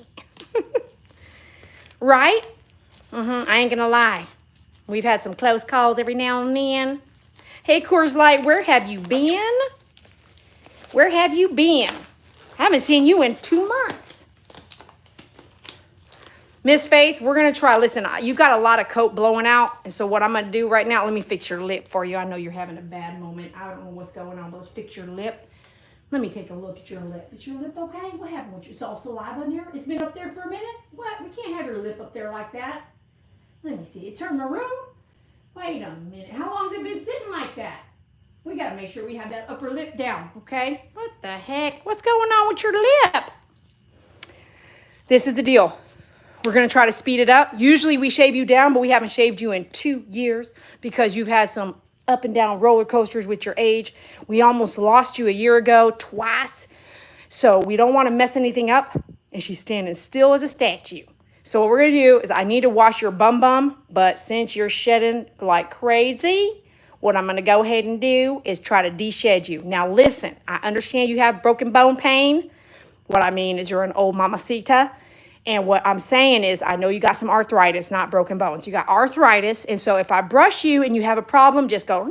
Right? I ain't gonna lie. We've had some close calls every now and then. Hey, Coors Light, where have you been? Where have you been? I haven't seen you in 2 months. Miss Faith, we're going to try. Listen, you got a lot of coat blowing out. And so what I'm going to do right now, let me fix your lip for you. I know you're having a bad moment. I don't know what's going on, but let's fix your lip. Let me take a look at your lip. Is your lip okay? What happened with you? It's all saliva in there? It's been up there for a minute? What? We can't have your lip up there like that. Let me see. It turned maroon? Wait a minute. How long has it been sitting like that? We got to make sure we have that upper lip down, okay? What the heck? What's going on with your lip? This is the deal. We're going to try to speed it up. Usually we shave you down, but we haven't shaved you in 2 years because you've had some up and down roller coasters with your age. We almost lost you a year ago twice. So we don't want to mess anything up. And she's standing still as a statue. So what we're going to do is I need to wash your bum, but since you're shedding like crazy, what I'm going to go ahead and do is try to de-shed you. Now listen, I understand you have broken bone pain. What I mean is you're an old mamacita. And what I'm saying is I know you got some arthritis, not broken bones. You got arthritis. And so if I brush you and you have a problem, just go,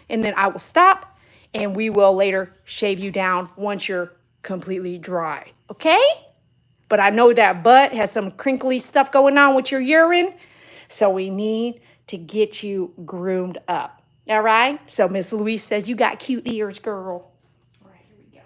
and then I will stop and we will later shave you down once you're completely dry. Okay? But I know that butt has some crinkly stuff going on with your urine. So we need to get you groomed up. All right? So Miss Louise says you got cute ears, girl. All right, here we go.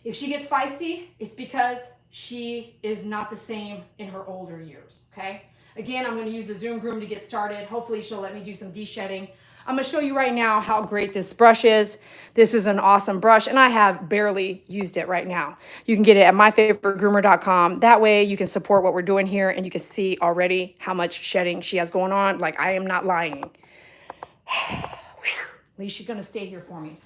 If she gets feisty, it's because she is not the same in her older years, okay? Again, I'm going to use the Zoom Groom to get started. Hopefully she'll let me do some de-shedding. I'm going to show you right now how great this brush is. This is an awesome brush, and I have barely used it right now. You can get it at myfavoritegroomer.com. That way you can support what we're doing here, and you can see already how much shedding she has going on. Like, I am not lying. At least she's going to stay here for me.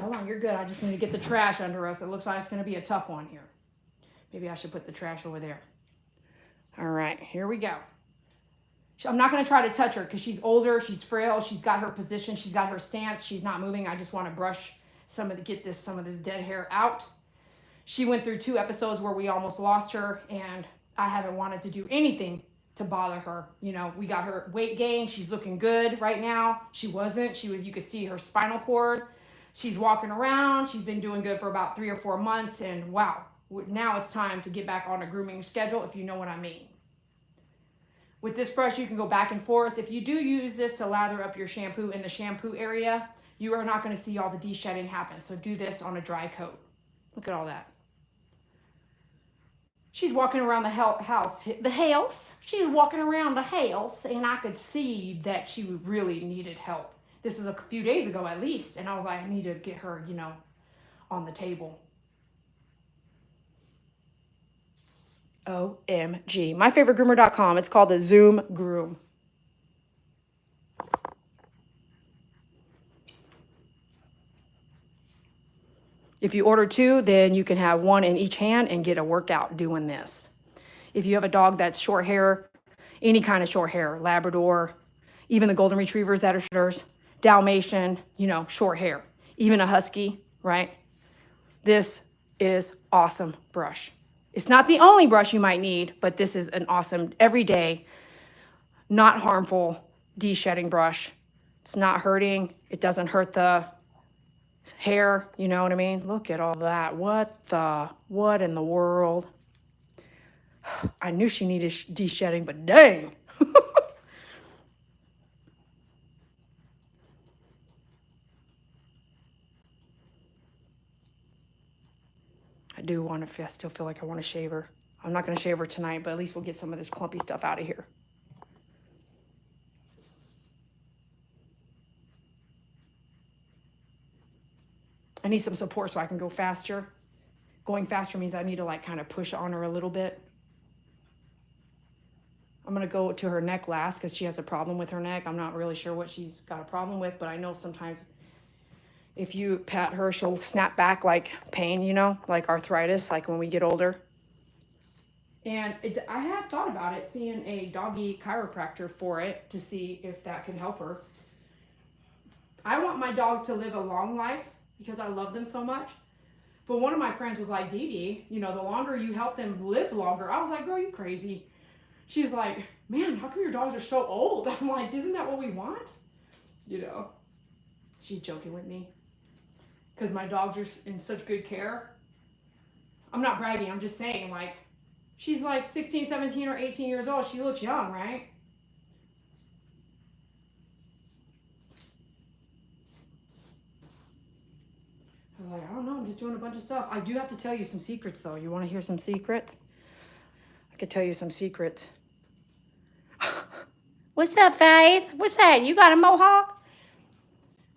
Hold on, you're good. I just need to get the trash under us. It looks like it's going to be a tough one here. Maybe I should put the trash over there. All right, here we go. I'm not going to try to touch her because she's older, she's frail, she's got her position, she's got her stance, she's not moving. I just want to brush some of this dead hair out. She went through 2 episodes where we almost lost her, and I haven't wanted to do anything to bother her. You know, we got her weight gain. She's looking good right now. She wasn't. You could see her spinal cord. She's walking around. She's been doing good for about 3 or 4 months, and wow, now it's time to get back on a grooming schedule, if you know what I mean. With this brush, you can go back and forth. If you do use this to lather up your shampoo in the shampoo area, you are not going to see all the de-shedding happen. So do this on a dry coat. Look at all that. She's walking around the house. She's walking around the house, and I could see that she really needed help. This was a few days ago at least, and I was like, I need to get her, you know, on the table. OMG. MyFavoriteGroomer.com. It's called the Zoom Groom. If you order 2, then you can have 1 in each hand and get a workout doing this. If you have a dog that's short hair, any kind of short hair, Labrador, even the Golden Retrievers that are shorters, Dalmatian, you know, short hair, even a Husky, right? This is awesome brush. It's not the only brush you might need, but this is an awesome, everyday, not harmful de-shedding brush. It's not hurting. It doesn't hurt the hair, you know what I mean? Look at all that. What in the world? I knew she needed de-shedding, but dang. I still feel like I want to shave her. I'm not going to shave her tonight, but at least we'll get some of this clumpy stuff out of here. I need some support so I can go faster. Going faster means I need to like kind of push on her a little bit. I'm going to go to her neck last because she has a problem with her neck. I'm not really sure what she's got a problem with, but I know sometimes if you pat her, she'll snap back like pain, you know, like arthritis, like when we get older. And I have thought about it, seeing a doggy chiropractor for it to see if that can help her. I want my dogs to live a long life because I love them so much. But one of my friends was like, Dede, you know, the longer you help them live longer. I was like, girl, you crazy. She's like, man, how come your dogs are so old? I'm like, isn't that what we want? You know, she's joking with me because my dogs are in such good care. I'm not bragging. I'm just saying, like, she's like 16, 17, or 18 years old. She looks young, right? I was like, I don't know. I'm just doing a bunch of stuff. I do have to tell you some secrets, though. You want to hear some secrets? I could tell you some secrets. What's up, Faith? What's that? You got a mohawk?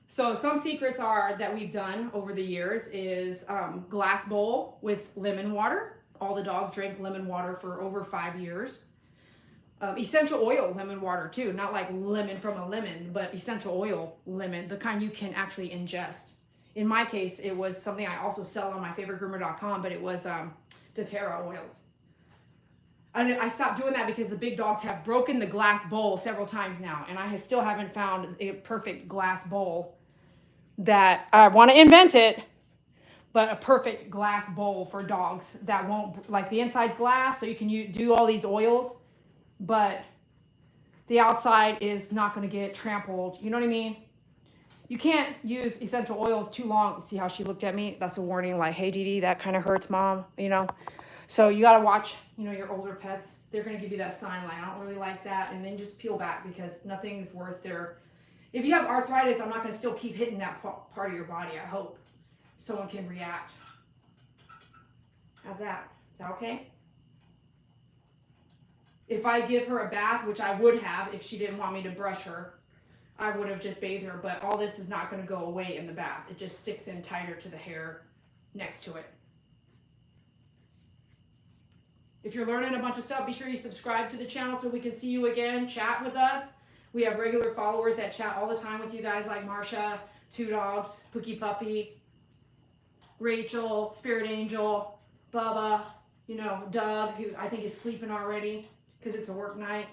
So some secrets are that we've done over the years is glass bowl with lemon water. All the dogs drank lemon water for over 5 years. Essential oil lemon water too, not like lemon from a lemon, but essential oil lemon, the kind you can actually ingest. In my case, it was something I also sell on myfavoritegroomer.com, but it was doTERRA oils. I stopped doing that because the big dogs have broken the glass bowl several times now, and I still haven't found a perfect glass bowl that I want to invent it, but a perfect glass bowl for dogs that won't, like the inside's glass, so you can do all these oils, but the outside is not going to get trampled. You know what I mean? You can't use essential oils too long. See how she looked at me? That's a warning, like, hey, Dede, that kind of hurts, Mom, you know? So you got to watch, you know, your older pets. They're going to give you that sign, like, I don't really like that, and then just peel back because nothing's worth their... If you have arthritis, I'm not going to still keep hitting that part of your body, I hope. Someone can react. How's that? Is that okay? If I give her a bath, which I would have if she didn't want me to brush her, I would have just bathed her, but all this is not going to go away in the bath. It just sticks in tighter to the hair next to it. If you're learning a bunch of stuff, be sure you subscribe to the channel so we can see you again, chat with us. We have regular followers that chat all the time with you guys, like Marsha, Two Dogs, Pookie Puppy, Rachel, Spirit Angel, Bubba, you know, Doug, who I think is sleeping already because it's a work night.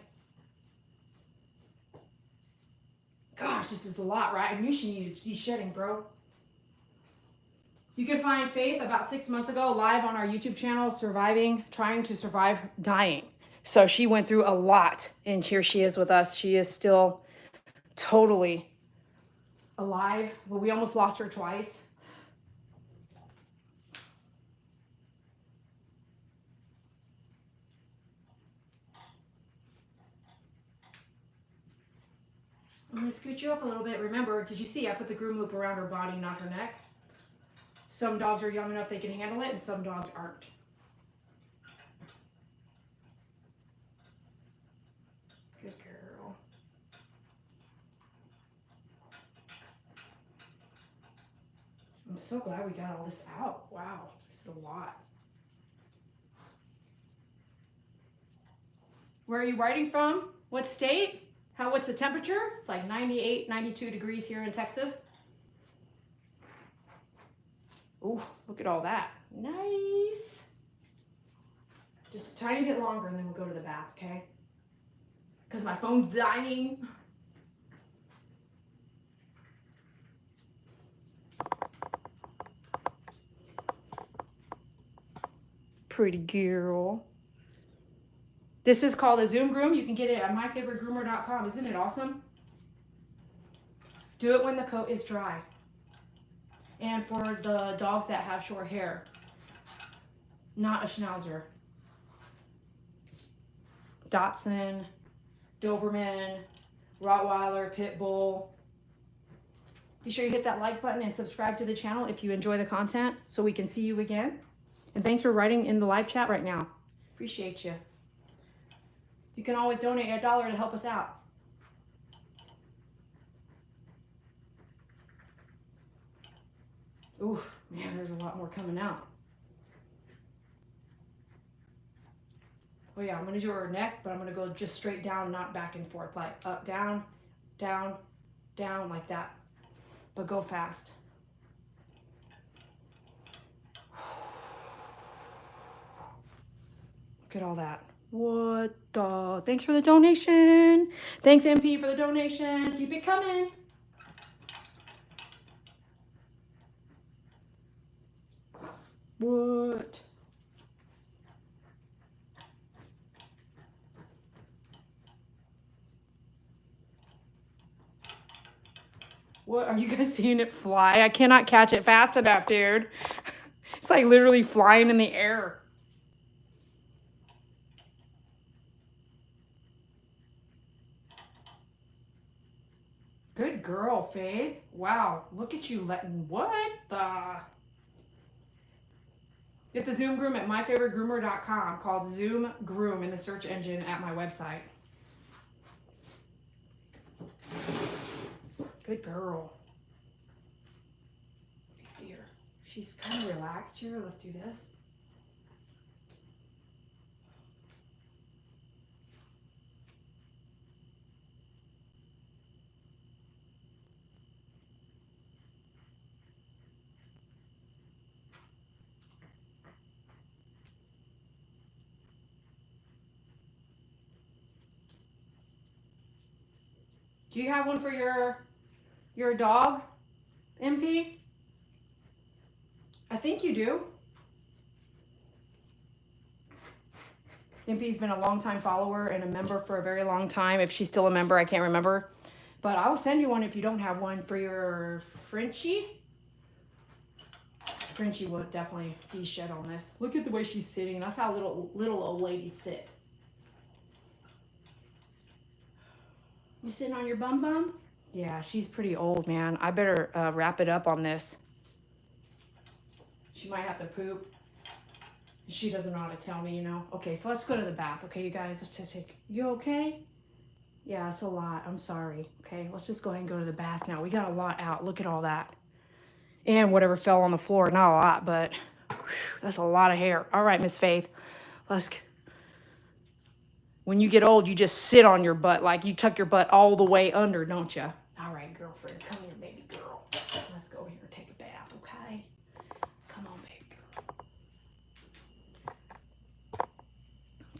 Gosh, this is a lot, right? And you should need to de-shedding, bro. You can find Faith about 6 months ago live on our YouTube channel, trying to survive dying. So she went through a lot, and here she is with us. She is still totally alive, but we almost lost her twice. I'm gonna scoot you up a little bit. Remember, did you see I put the groom loop around her body, not her neck? Some dogs are young enough they can handle it, and some dogs aren't. Good girl. I'm so glad we got all this out. Wow, this is a lot. Where are you writing from? What state? What's the temperature? It's like 98, 92 degrees here in Texas. Ooh, look at all that. Nice. Just a tiny bit longer and then we'll go to the bath, okay? Because my phone's dying. Pretty girl. This is called a Zoom Groom. You can get it at myfavoritegroomer.com. Isn't it awesome? Do it when the coat is dry. And for the dogs that have short hair, not a Schnauzer. Dachshund, Doberman, Rottweiler, Pit Bull. Be sure you hit that like button and subscribe to the channel if you enjoy the content so we can see you again. And thanks for writing in the live chat right now. Appreciate you. You can always donate $1 to help us out. Ooh, man, there's a lot more coming out. Oh yeah, I'm gonna do her neck, but I'm gonna go just straight down, not back and forth, like up, down, down, down, like that. But go fast. Look at all that. What the? Thanks for the donation. Thanks, MP, for the donation. Keep it coming. What? What? Are you guys seeing it fly? I cannot catch it fast enough, dude. It's like literally flying in the air. Good girl, Faith. Wow, look at you letting, what the? Get the Zoom Groom at myfavoritegroomer.com, called Zoom Groom in the search engine at my website. Good girl. Let me see her. She's kind of relaxed here. Let's do this. Do you have one for your dog, MP? I think you do. MP's been a long-time follower and a member for a very long time. If she's still a member, I can't remember. But I will send you one if you don't have one for your Frenchie. Frenchie would definitely de-shed on this. Look at the way she's sitting. That's how little old ladies sit. You sitting on your bum bum? Yeah, she's pretty old, man. I better wrap it up on this. She might have to poop. She doesn't know how to tell me, you know. Okay, so let's go to the bath, okay, you guys? Let's just take, you okay? Yeah, it's a lot. I'm sorry. Okay, let's just go ahead and go to the bath now. We got a lot out. Look at all that. And whatever fell on the floor. Not a lot, but whew, that's a lot of hair. All right, Miss Faith. When you get old, you just sit on your butt. Like you tuck your butt all the way under, don't you? All right, girlfriend. Come here, baby girl. Let's go here and take a bath, okay? Come on, baby girl.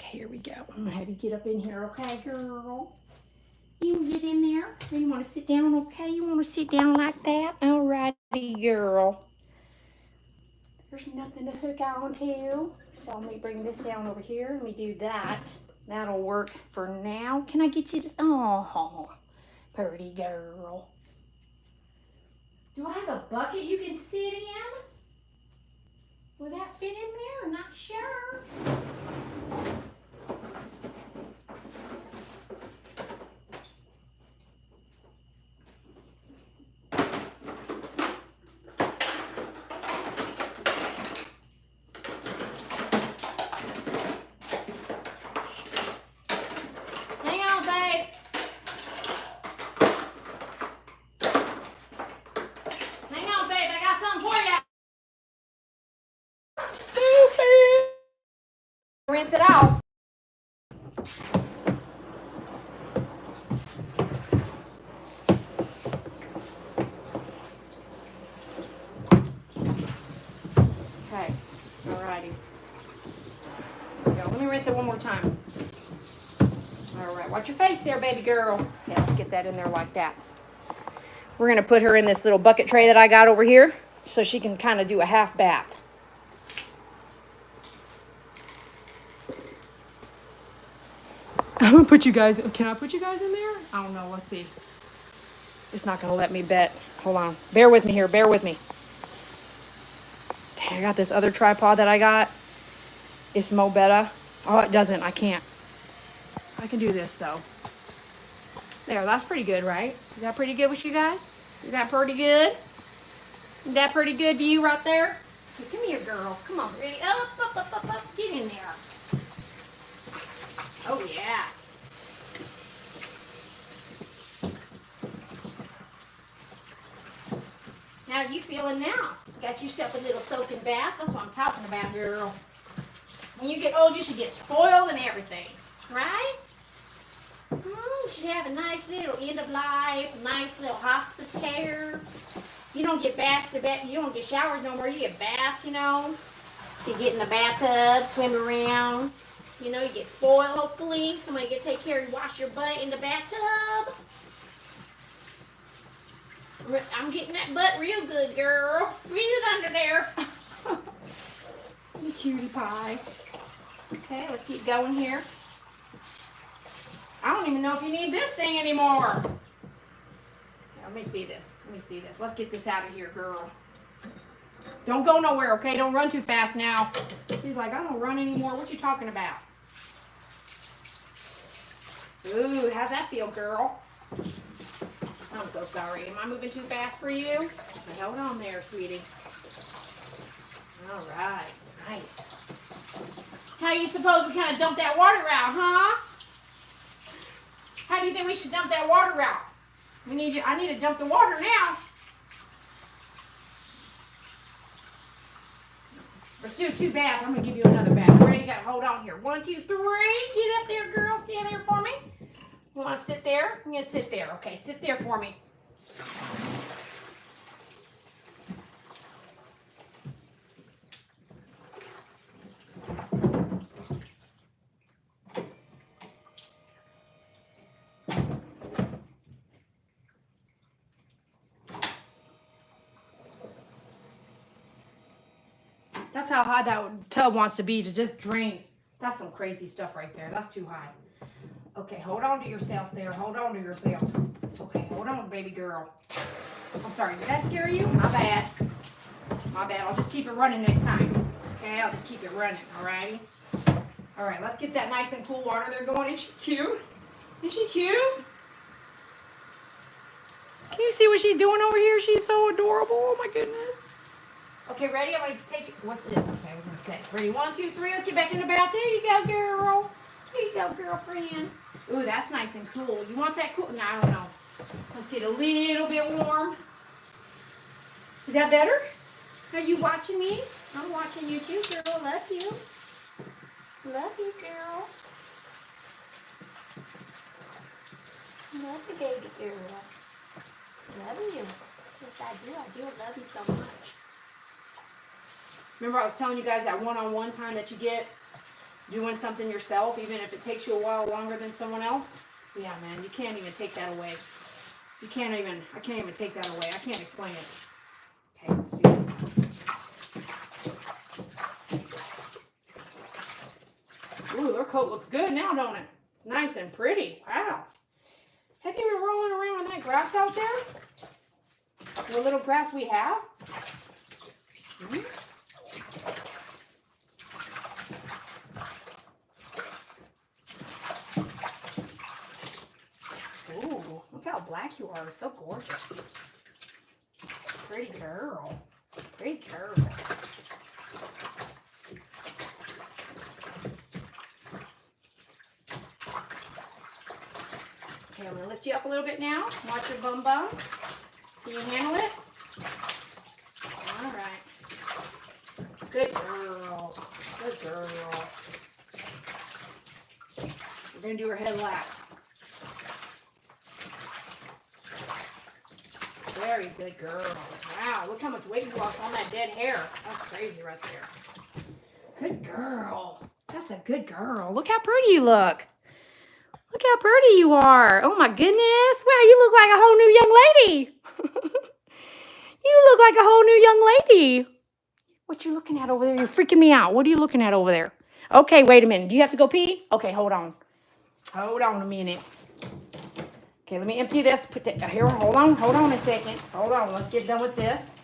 Okay, here we go. I'm going to have you get up in here, okay, girl? You can get in there. You want to sit down, okay? You want to sit down like that? All righty, girl. There's nothing to hook on to. So let me bring this down over here. Let me do that. That'll work for now. Can I get you this? Oh, pretty girl. Do I have a bucket you can sit in? Will that fit in there? I'm not sure. Rinse it out. Okay, alrighty. Let me rinse it one more time. Alright, watch your face there, baby girl. Yeah, let's get that in there like that. We're going to put her in this little bucket tray that I got over here so she can kind of do a half bath. I'm gonna put you guys, can I put you guys in there? I don't know, let's see. It's not gonna let me bet. Hold on, bear with me here, bear with me. Dang, I got this other tripod that I got. It's mo better. Oh, it doesn't, I can't. I can do this though. There, that's pretty good, right? Is that pretty good with you guys? Is that pretty good? Is that pretty good view right there? Hey, come here, girl, come on, ready? Up, get in there. Oh, yeah. How are you feeling now? Got yourself a little soaking bath? That's what I'm talking about, girl. When you get old, you should get spoiled and everything, right? You should have a nice little end of life, a nice little hospice care. You don't get baths, you don't get showers no more. You get baths, you know. You get in the bathtub, swim around. You know, you get spoiled, hopefully. Somebody can take care of you, wash your butt in the bathtub. I'm getting that butt real good, girl. Squeeze it under there. It's a cutie pie. Okay, let's keep going here. I don't even know if you need this thing anymore. Let me see this. Let me see this. Let's get this out of here, girl. Don't go nowhere, okay? Don't run too fast now. She's like, I don't run anymore. What you talking about? Ooh, how's that feel, girl? I'm so sorry. Am I moving too fast for you? Okay, hold on there, sweetie. All right, nice. How do you suppose we kind of dump that water out, huh? How do you think we should dump that water out? I need to dump the water now. Let's do 2 baths. I'm going to give you another bath. You ready? Got to hold on here. 1, 2, 3. Get up there, girl. Stand there for me. You want to sit there? I'm going to sit there. Okay, sit there for me. That's how high that tub wants to be to just drain. That's some crazy stuff right there. That's too high. Okay, hold on to yourself there. Hold on to yourself. Okay, hold on, baby girl. I'm sorry, did that scare you? My bad. My bad. I'll just keep it running next time. Okay, I'll just keep it running, alrighty? Alright, let's get that nice and cool water there going. Isn't she cute? Isn't she cute? Can you see what she's doing over here? She's so adorable. Oh my goodness. Okay, ready? I'm going to take it. What's this? Okay, we're going to say. Ready? 1, 2, 3. Let's get back in the bath. There you go, girl. There you go, girlfriend. Ooh, that's nice and cool. You want that cool? No, I don't know. Let's get a little bit warm. Is that better? Are you watching me? I'm watching you too, girl. Love you. Love you, girl. Love you, baby girl. Love you. Yes, I do. I do love you so much. Remember I was telling you guys that one-on-one time that you get doing something yourself, even if it takes you a while longer than someone else? Yeah, man, you can't even take that away. I can't even take that away. I can't explain it. Okay, let's do this. Ooh, their coat looks good now, don't it? It's nice and pretty. Wow. Have you been rolling around in that grass out there? The little grass we have? Mm-hmm. Ooh, look how black you are. It's so gorgeous. Pretty girl. Pretty girl. Okay, I'm going to lift you up a little bit now. Watch your bum bum. Can you handle it? All right. Good girl. Good girl. We're going to do her head last. Very good girl. Wow, look how much weight you lost on that dead hair. That's crazy right there. Good girl. That's a good girl. Look how pretty you look. Look how pretty you are. Oh my goodness. Wow, you look like a whole new young lady. You look like a whole new young lady. What you looking at over there? You're freaking me out. What are you looking at over there? Okay, wait a minute. Do you have to go pee? Okay, hold on. Hold on a minute. Okay, let me empty this. Here, hold on a second. Hold on, let's get done with this.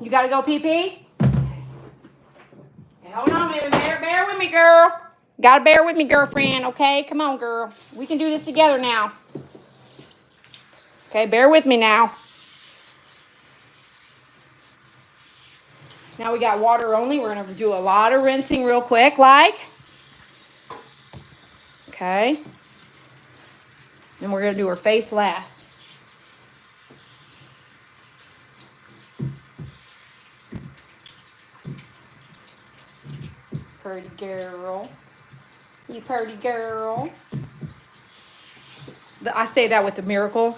You gotta go pee-pee? Okay, hold on, baby. Bear with me, girl. Gotta bear with me, girlfriend, okay? Come on, girl. We can do this together now. Okay, bear with me now. Now we got water only. We're gonna do a lot of rinsing real quick, like. Okay. And we're going to do her face last. Pretty girl. You pretty girl. I say that with the Miracle.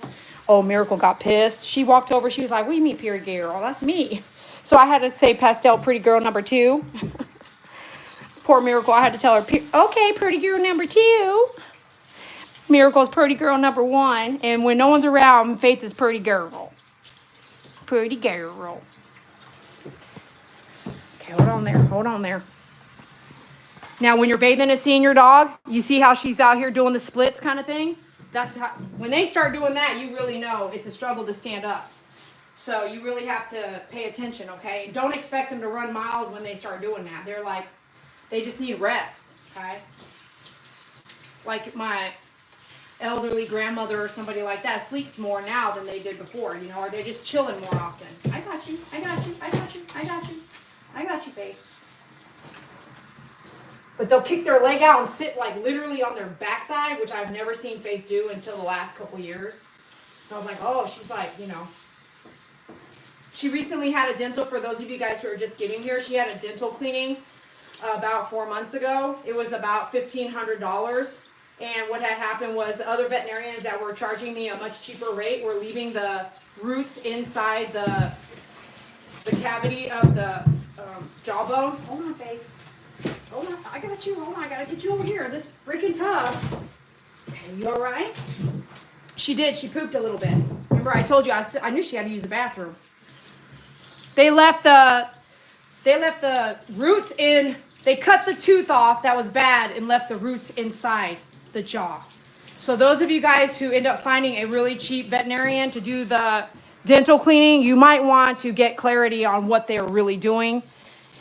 Oh, Miracle got pissed. She walked over. She was like, what do you mean, pretty girl? That's me. So I had to say pastel pretty girl number 2. Poor Miracle. I had to tell her, okay, pretty girl number 2. Miracle's pretty girl number 1. And when no one's around, Faith is pretty girl. Pretty girl. Okay, hold on there. Hold on there. Now, when you're bathing a senior dog, you see how she's out here doing the splits kind of thing? That's how, when they start doing that, you really know it's a struggle to stand up. So you really have to pay attention, okay? Don't expect them to run miles when they start doing that. They're like, they just need rest, okay? Like my elderly grandmother or somebody like that sleeps more now than they did before, you know, or they're just chilling more often. I got you, I got you, I got you, I got you. I got you, babe. But they'll kick their leg out and sit like literally on their backside, which I've never seen Faith do until the last couple years. So I was like, oh, she's like, you know. She recently had a dental, for those of you guys who are just getting here, she had a dental cleaning about 4 months ago. It was about $1,500. And what had happened was other veterinarians that were charging me a much cheaper rate were leaving the roots inside the cavity of the jawbone. Hold on, babe. Hold on. I got you. Hold on. I got to get you over here. This freaking tub. Okay, you all right? She did. She pooped a little bit. Remember I told you I knew she had to use the bathroom. They left the roots in. They cut the tooth off that was bad and left the roots inside the jaw. So those of you guys who end up finding a really cheap veterinarian to do the dental cleaning, you might want to get clarity on what they're really doing.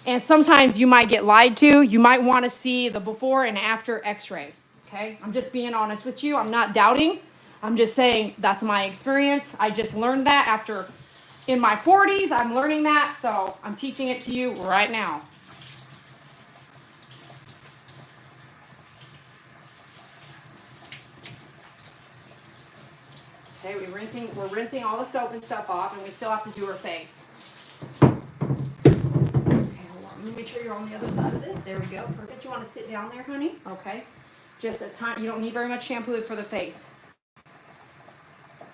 And sometimes you might get lied to. You might want to see the before and after x-ray. Okay? I'm just being honest with you. I'm not doubting. I'm just saying that's my experience. I just learned that after in my 40s. I'm learning that. So I'm teaching it to you right now. Okay, we're rinsing all the soap and stuff off, and we still have to do her face. Let me make sure you're on the other side of this. There we go. Perfect. You want to sit down there, honey? Okay. Just a time. You don't need very much shampoo for the face.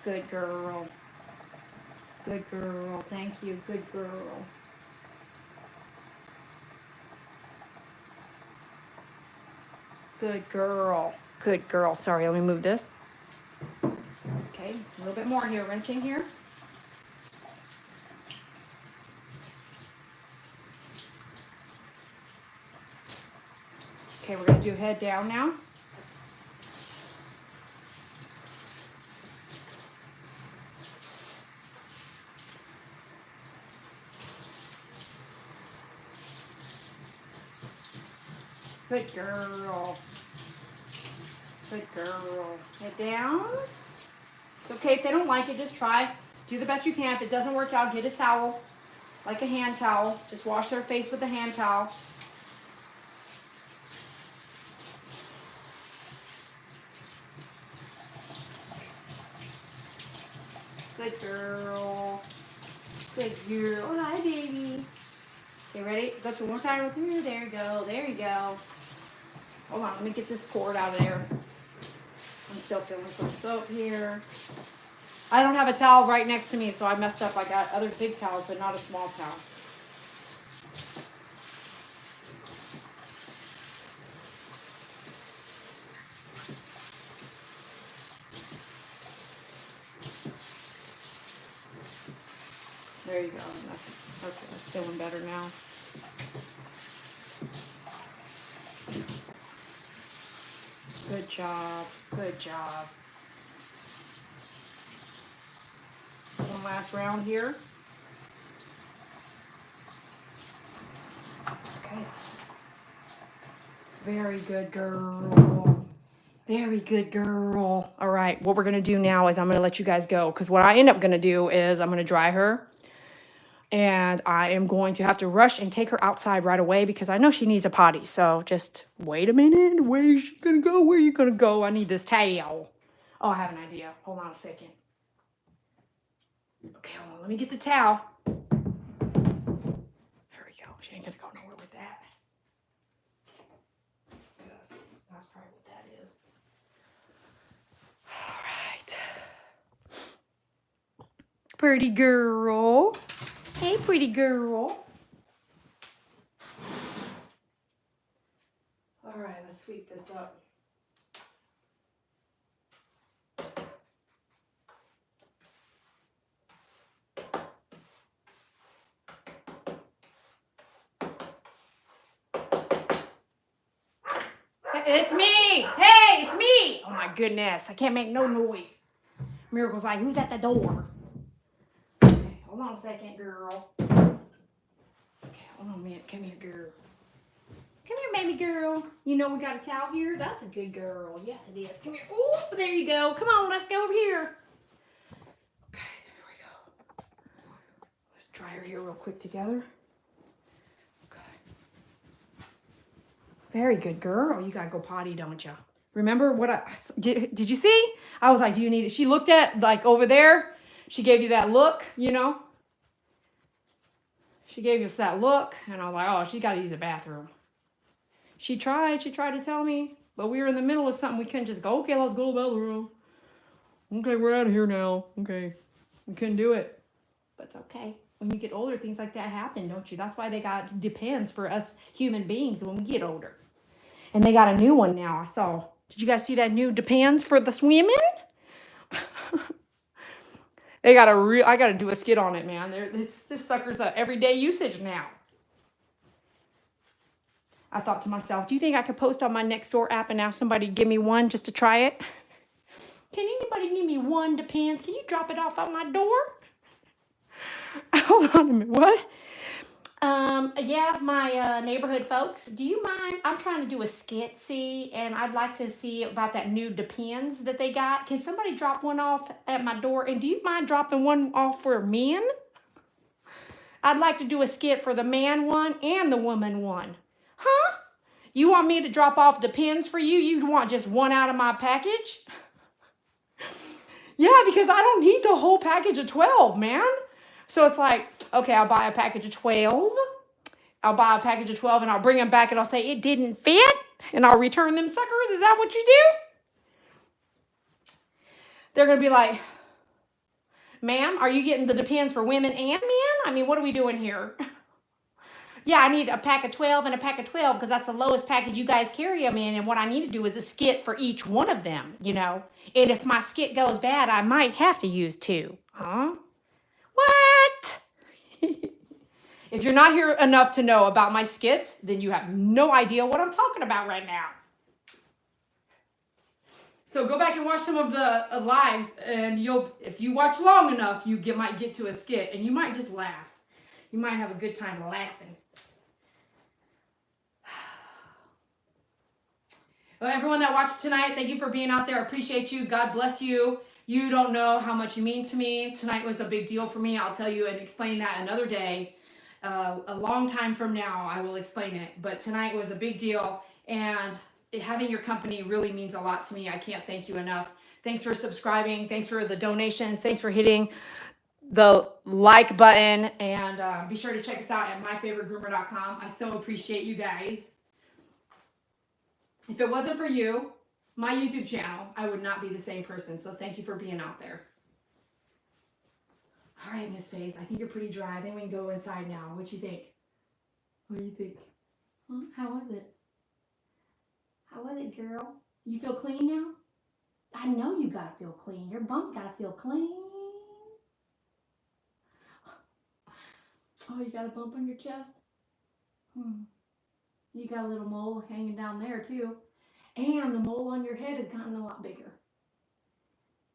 Good girl. Good girl. Thank you. Good girl. Good girl. Good girl. Sorry, let me move this. Okay, a little bit more here. Rinsing here. Okay, we're going to do head down now. Good girl. Good girl. Head down. It's okay if they don't like it, just try. Do the best you can. If it doesn't work out, get a towel, like a hand towel. Just wash their face with a hand towel. Good girl. Good girl. Oh, hi, baby. Okay, ready? Go to one more time with you. There you go. There you go. Hold on. Let me get this cord out of there. I'm still feeling some soap here. I don't have a towel right next to me, so I messed up. I got other big towels, but not a small towel. There you go. That's okay. That's feeling better now. Good job. Good job. One last round here. Okay. Very good girl. Very good girl. All right. What we're going to do now is I'm going to let you guys go, because what I end up going to do is I'm going to dry her. And I am going to have to rush and take her outside right away because I know she needs a potty. So just wait a minute. Where is she going to go? Where are you going to go? I need this towel. Oh, I have an idea. Hold on a second. Okay, hold on. Let me get the towel. There we go. She ain't going to go nowhere with that. That's probably what that is. All right. Pretty girl. Hey, pretty girl. All right, let's sweep this up. It's me. Hey, it's me. Oh my goodness, I can't make no noise. Miracle's like, who's at the door? Okay, hold on a second, girl. Okay, hold on a minute. Come here, girl. Come here, baby girl. You know we got a towel here? That's a good girl. Yes, it is. Come here. Oh, there you go. Come on, let's go over here. Okay, there we go. Let's dry her here real quick together. Okay. Very good girl. You got to go potty, don't you? Remember what did you see? I was like, do you need it? She looked at, like, over there. She gave you that look, you know? She gave us that look, and I was like, oh, she got to use the bathroom. She tried to tell me, but we were in the middle of something. We couldn't just go, okay, let's go to the bathroom. Okay, we're out of here now. Okay. We couldn't do it. But it's okay. When you get older, things like that happen, don't you? That's why they got Depends for us human beings when we get older. And they got a new one now, I saw. Did you guys see that new Depends for the swimming? I got to do a skit on it, man. This sucker's a everyday usage now. I thought to myself, do you think I could post on my Nextdoor app and ask somebody to give me one just to try it? Can anybody give me one Depends? Can you drop it off at my door? Hold on a minute. What? Yeah, my neighborhood folks, do you mind? I'm trying to do a skit, and I'd like to see about that new Depends that they got. Can somebody drop one off at my door? And do you mind dropping one off for men? I'd like to do a skit for the man one and the woman one. Huh? You want me to drop off Depends for you? You want just one out of my package? Yeah, because I don't need the whole package of 12, man. So it's like, okay, I'll buy a package of 12. I'll buy a package of 12 and I'll bring them back and I'll say it didn't fit and I'll return them suckers. Is that what you do? They're going to be like, ma'am, are you getting the Depends for women and men? I mean, what are we doing here? Yeah, I need a pack of 12 and a pack of 12 because that's the lowest package you guys carry them in. And what I need to do is a skit for each one of them, you know. And if my skit goes bad, I might have to use 2. Huh? What? If you're not here enough to know about my skits, then you have no idea what I'm talking about right now. So go back and watch some of the lives, and if you watch long enough, might get to a skit, and you might just laugh. You might have a good time laughing. Well, everyone that watched tonight, thank you for being out there. I appreciate you. God bless you. You don't know how much you mean to me. Tonight was a big deal for me. I'll tell you and explain that another day. A long time from now, I will explain it. But tonight was a big deal, and having your company really means a lot to me. I can't thank you enough. Thanks for subscribing. Thanks for the donations. Thanks for hitting the like button. And be sure to check us out at myfavoritegroomer.com. I so appreciate you guys. If it wasn't for you, my YouTube channel, I would not be the same person. So thank you for being out there. All right, Miss Faith, I think you're pretty dry. I think we can go inside now. What you think? What do you think? How was it? How was it, girl? You feel clean now? I know you gotta feel clean. Your bump's gotta feel clean. Oh, you got a bump on your chest? You got a little mole hanging down there too. And the mole on your head has gotten a lot bigger.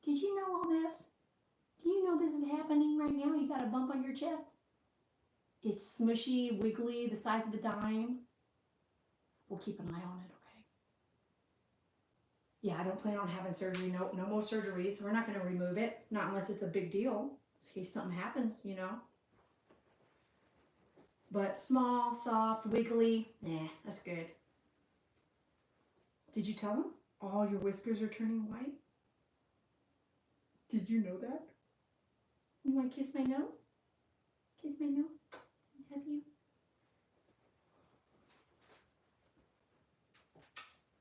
Did you know all this? Do you know this is happening right now? You got a bump on your chest? It's smushy, wiggly, the size of a dime. We'll keep an eye on it, okay? Yeah, I don't plan on having surgery. No more surgeries. We're not going to remove it. Not unless it's a big deal. In case something happens, you know. But small, soft, wiggly. Nah, that's good. Did you tell them? All your whiskers are turning white? Did you know that? You want to kiss my nose? Kiss my nose? Have you?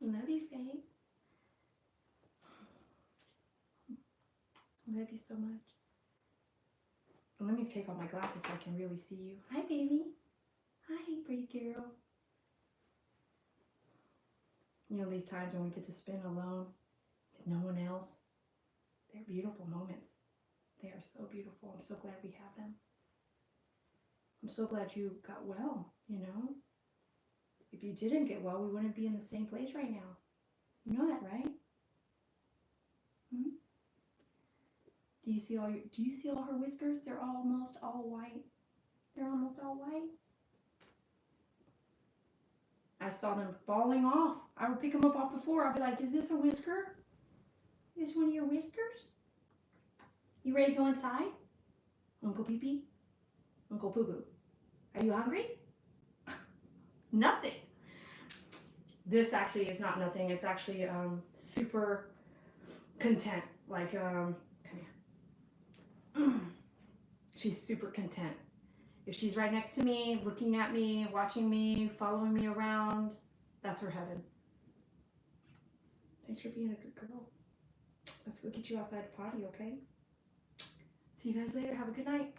Love you, Faith. Love you so much. Let me take off my glasses so I can really see you. Hi, baby. Hi, pretty girl. You know, these times when we get to spend alone with no one else, they're beautiful moments. They are so beautiful. I'm so glad we have them. I'm so glad you got well, you know. If you didn't get well, we wouldn't be in the same place right now. You know that, right? Do you see all her whiskers? They're almost all white. They're almost all white. I saw them falling off. I would pick them up off the floor. I'd be like, is this a whisker? Is this one of your whiskers? You ready to go inside? Uncle Pee Pee? Uncle Poo Poo? Are you hungry? Nothing. This actually is not nothing. It's actually super content. Like, come here. She's super content. If she's right next to me, looking at me, watching me, following me around, that's her heaven. Thanks for being a good girl. Let's go get you outside the potty, okay? See you guys later. Have a good night.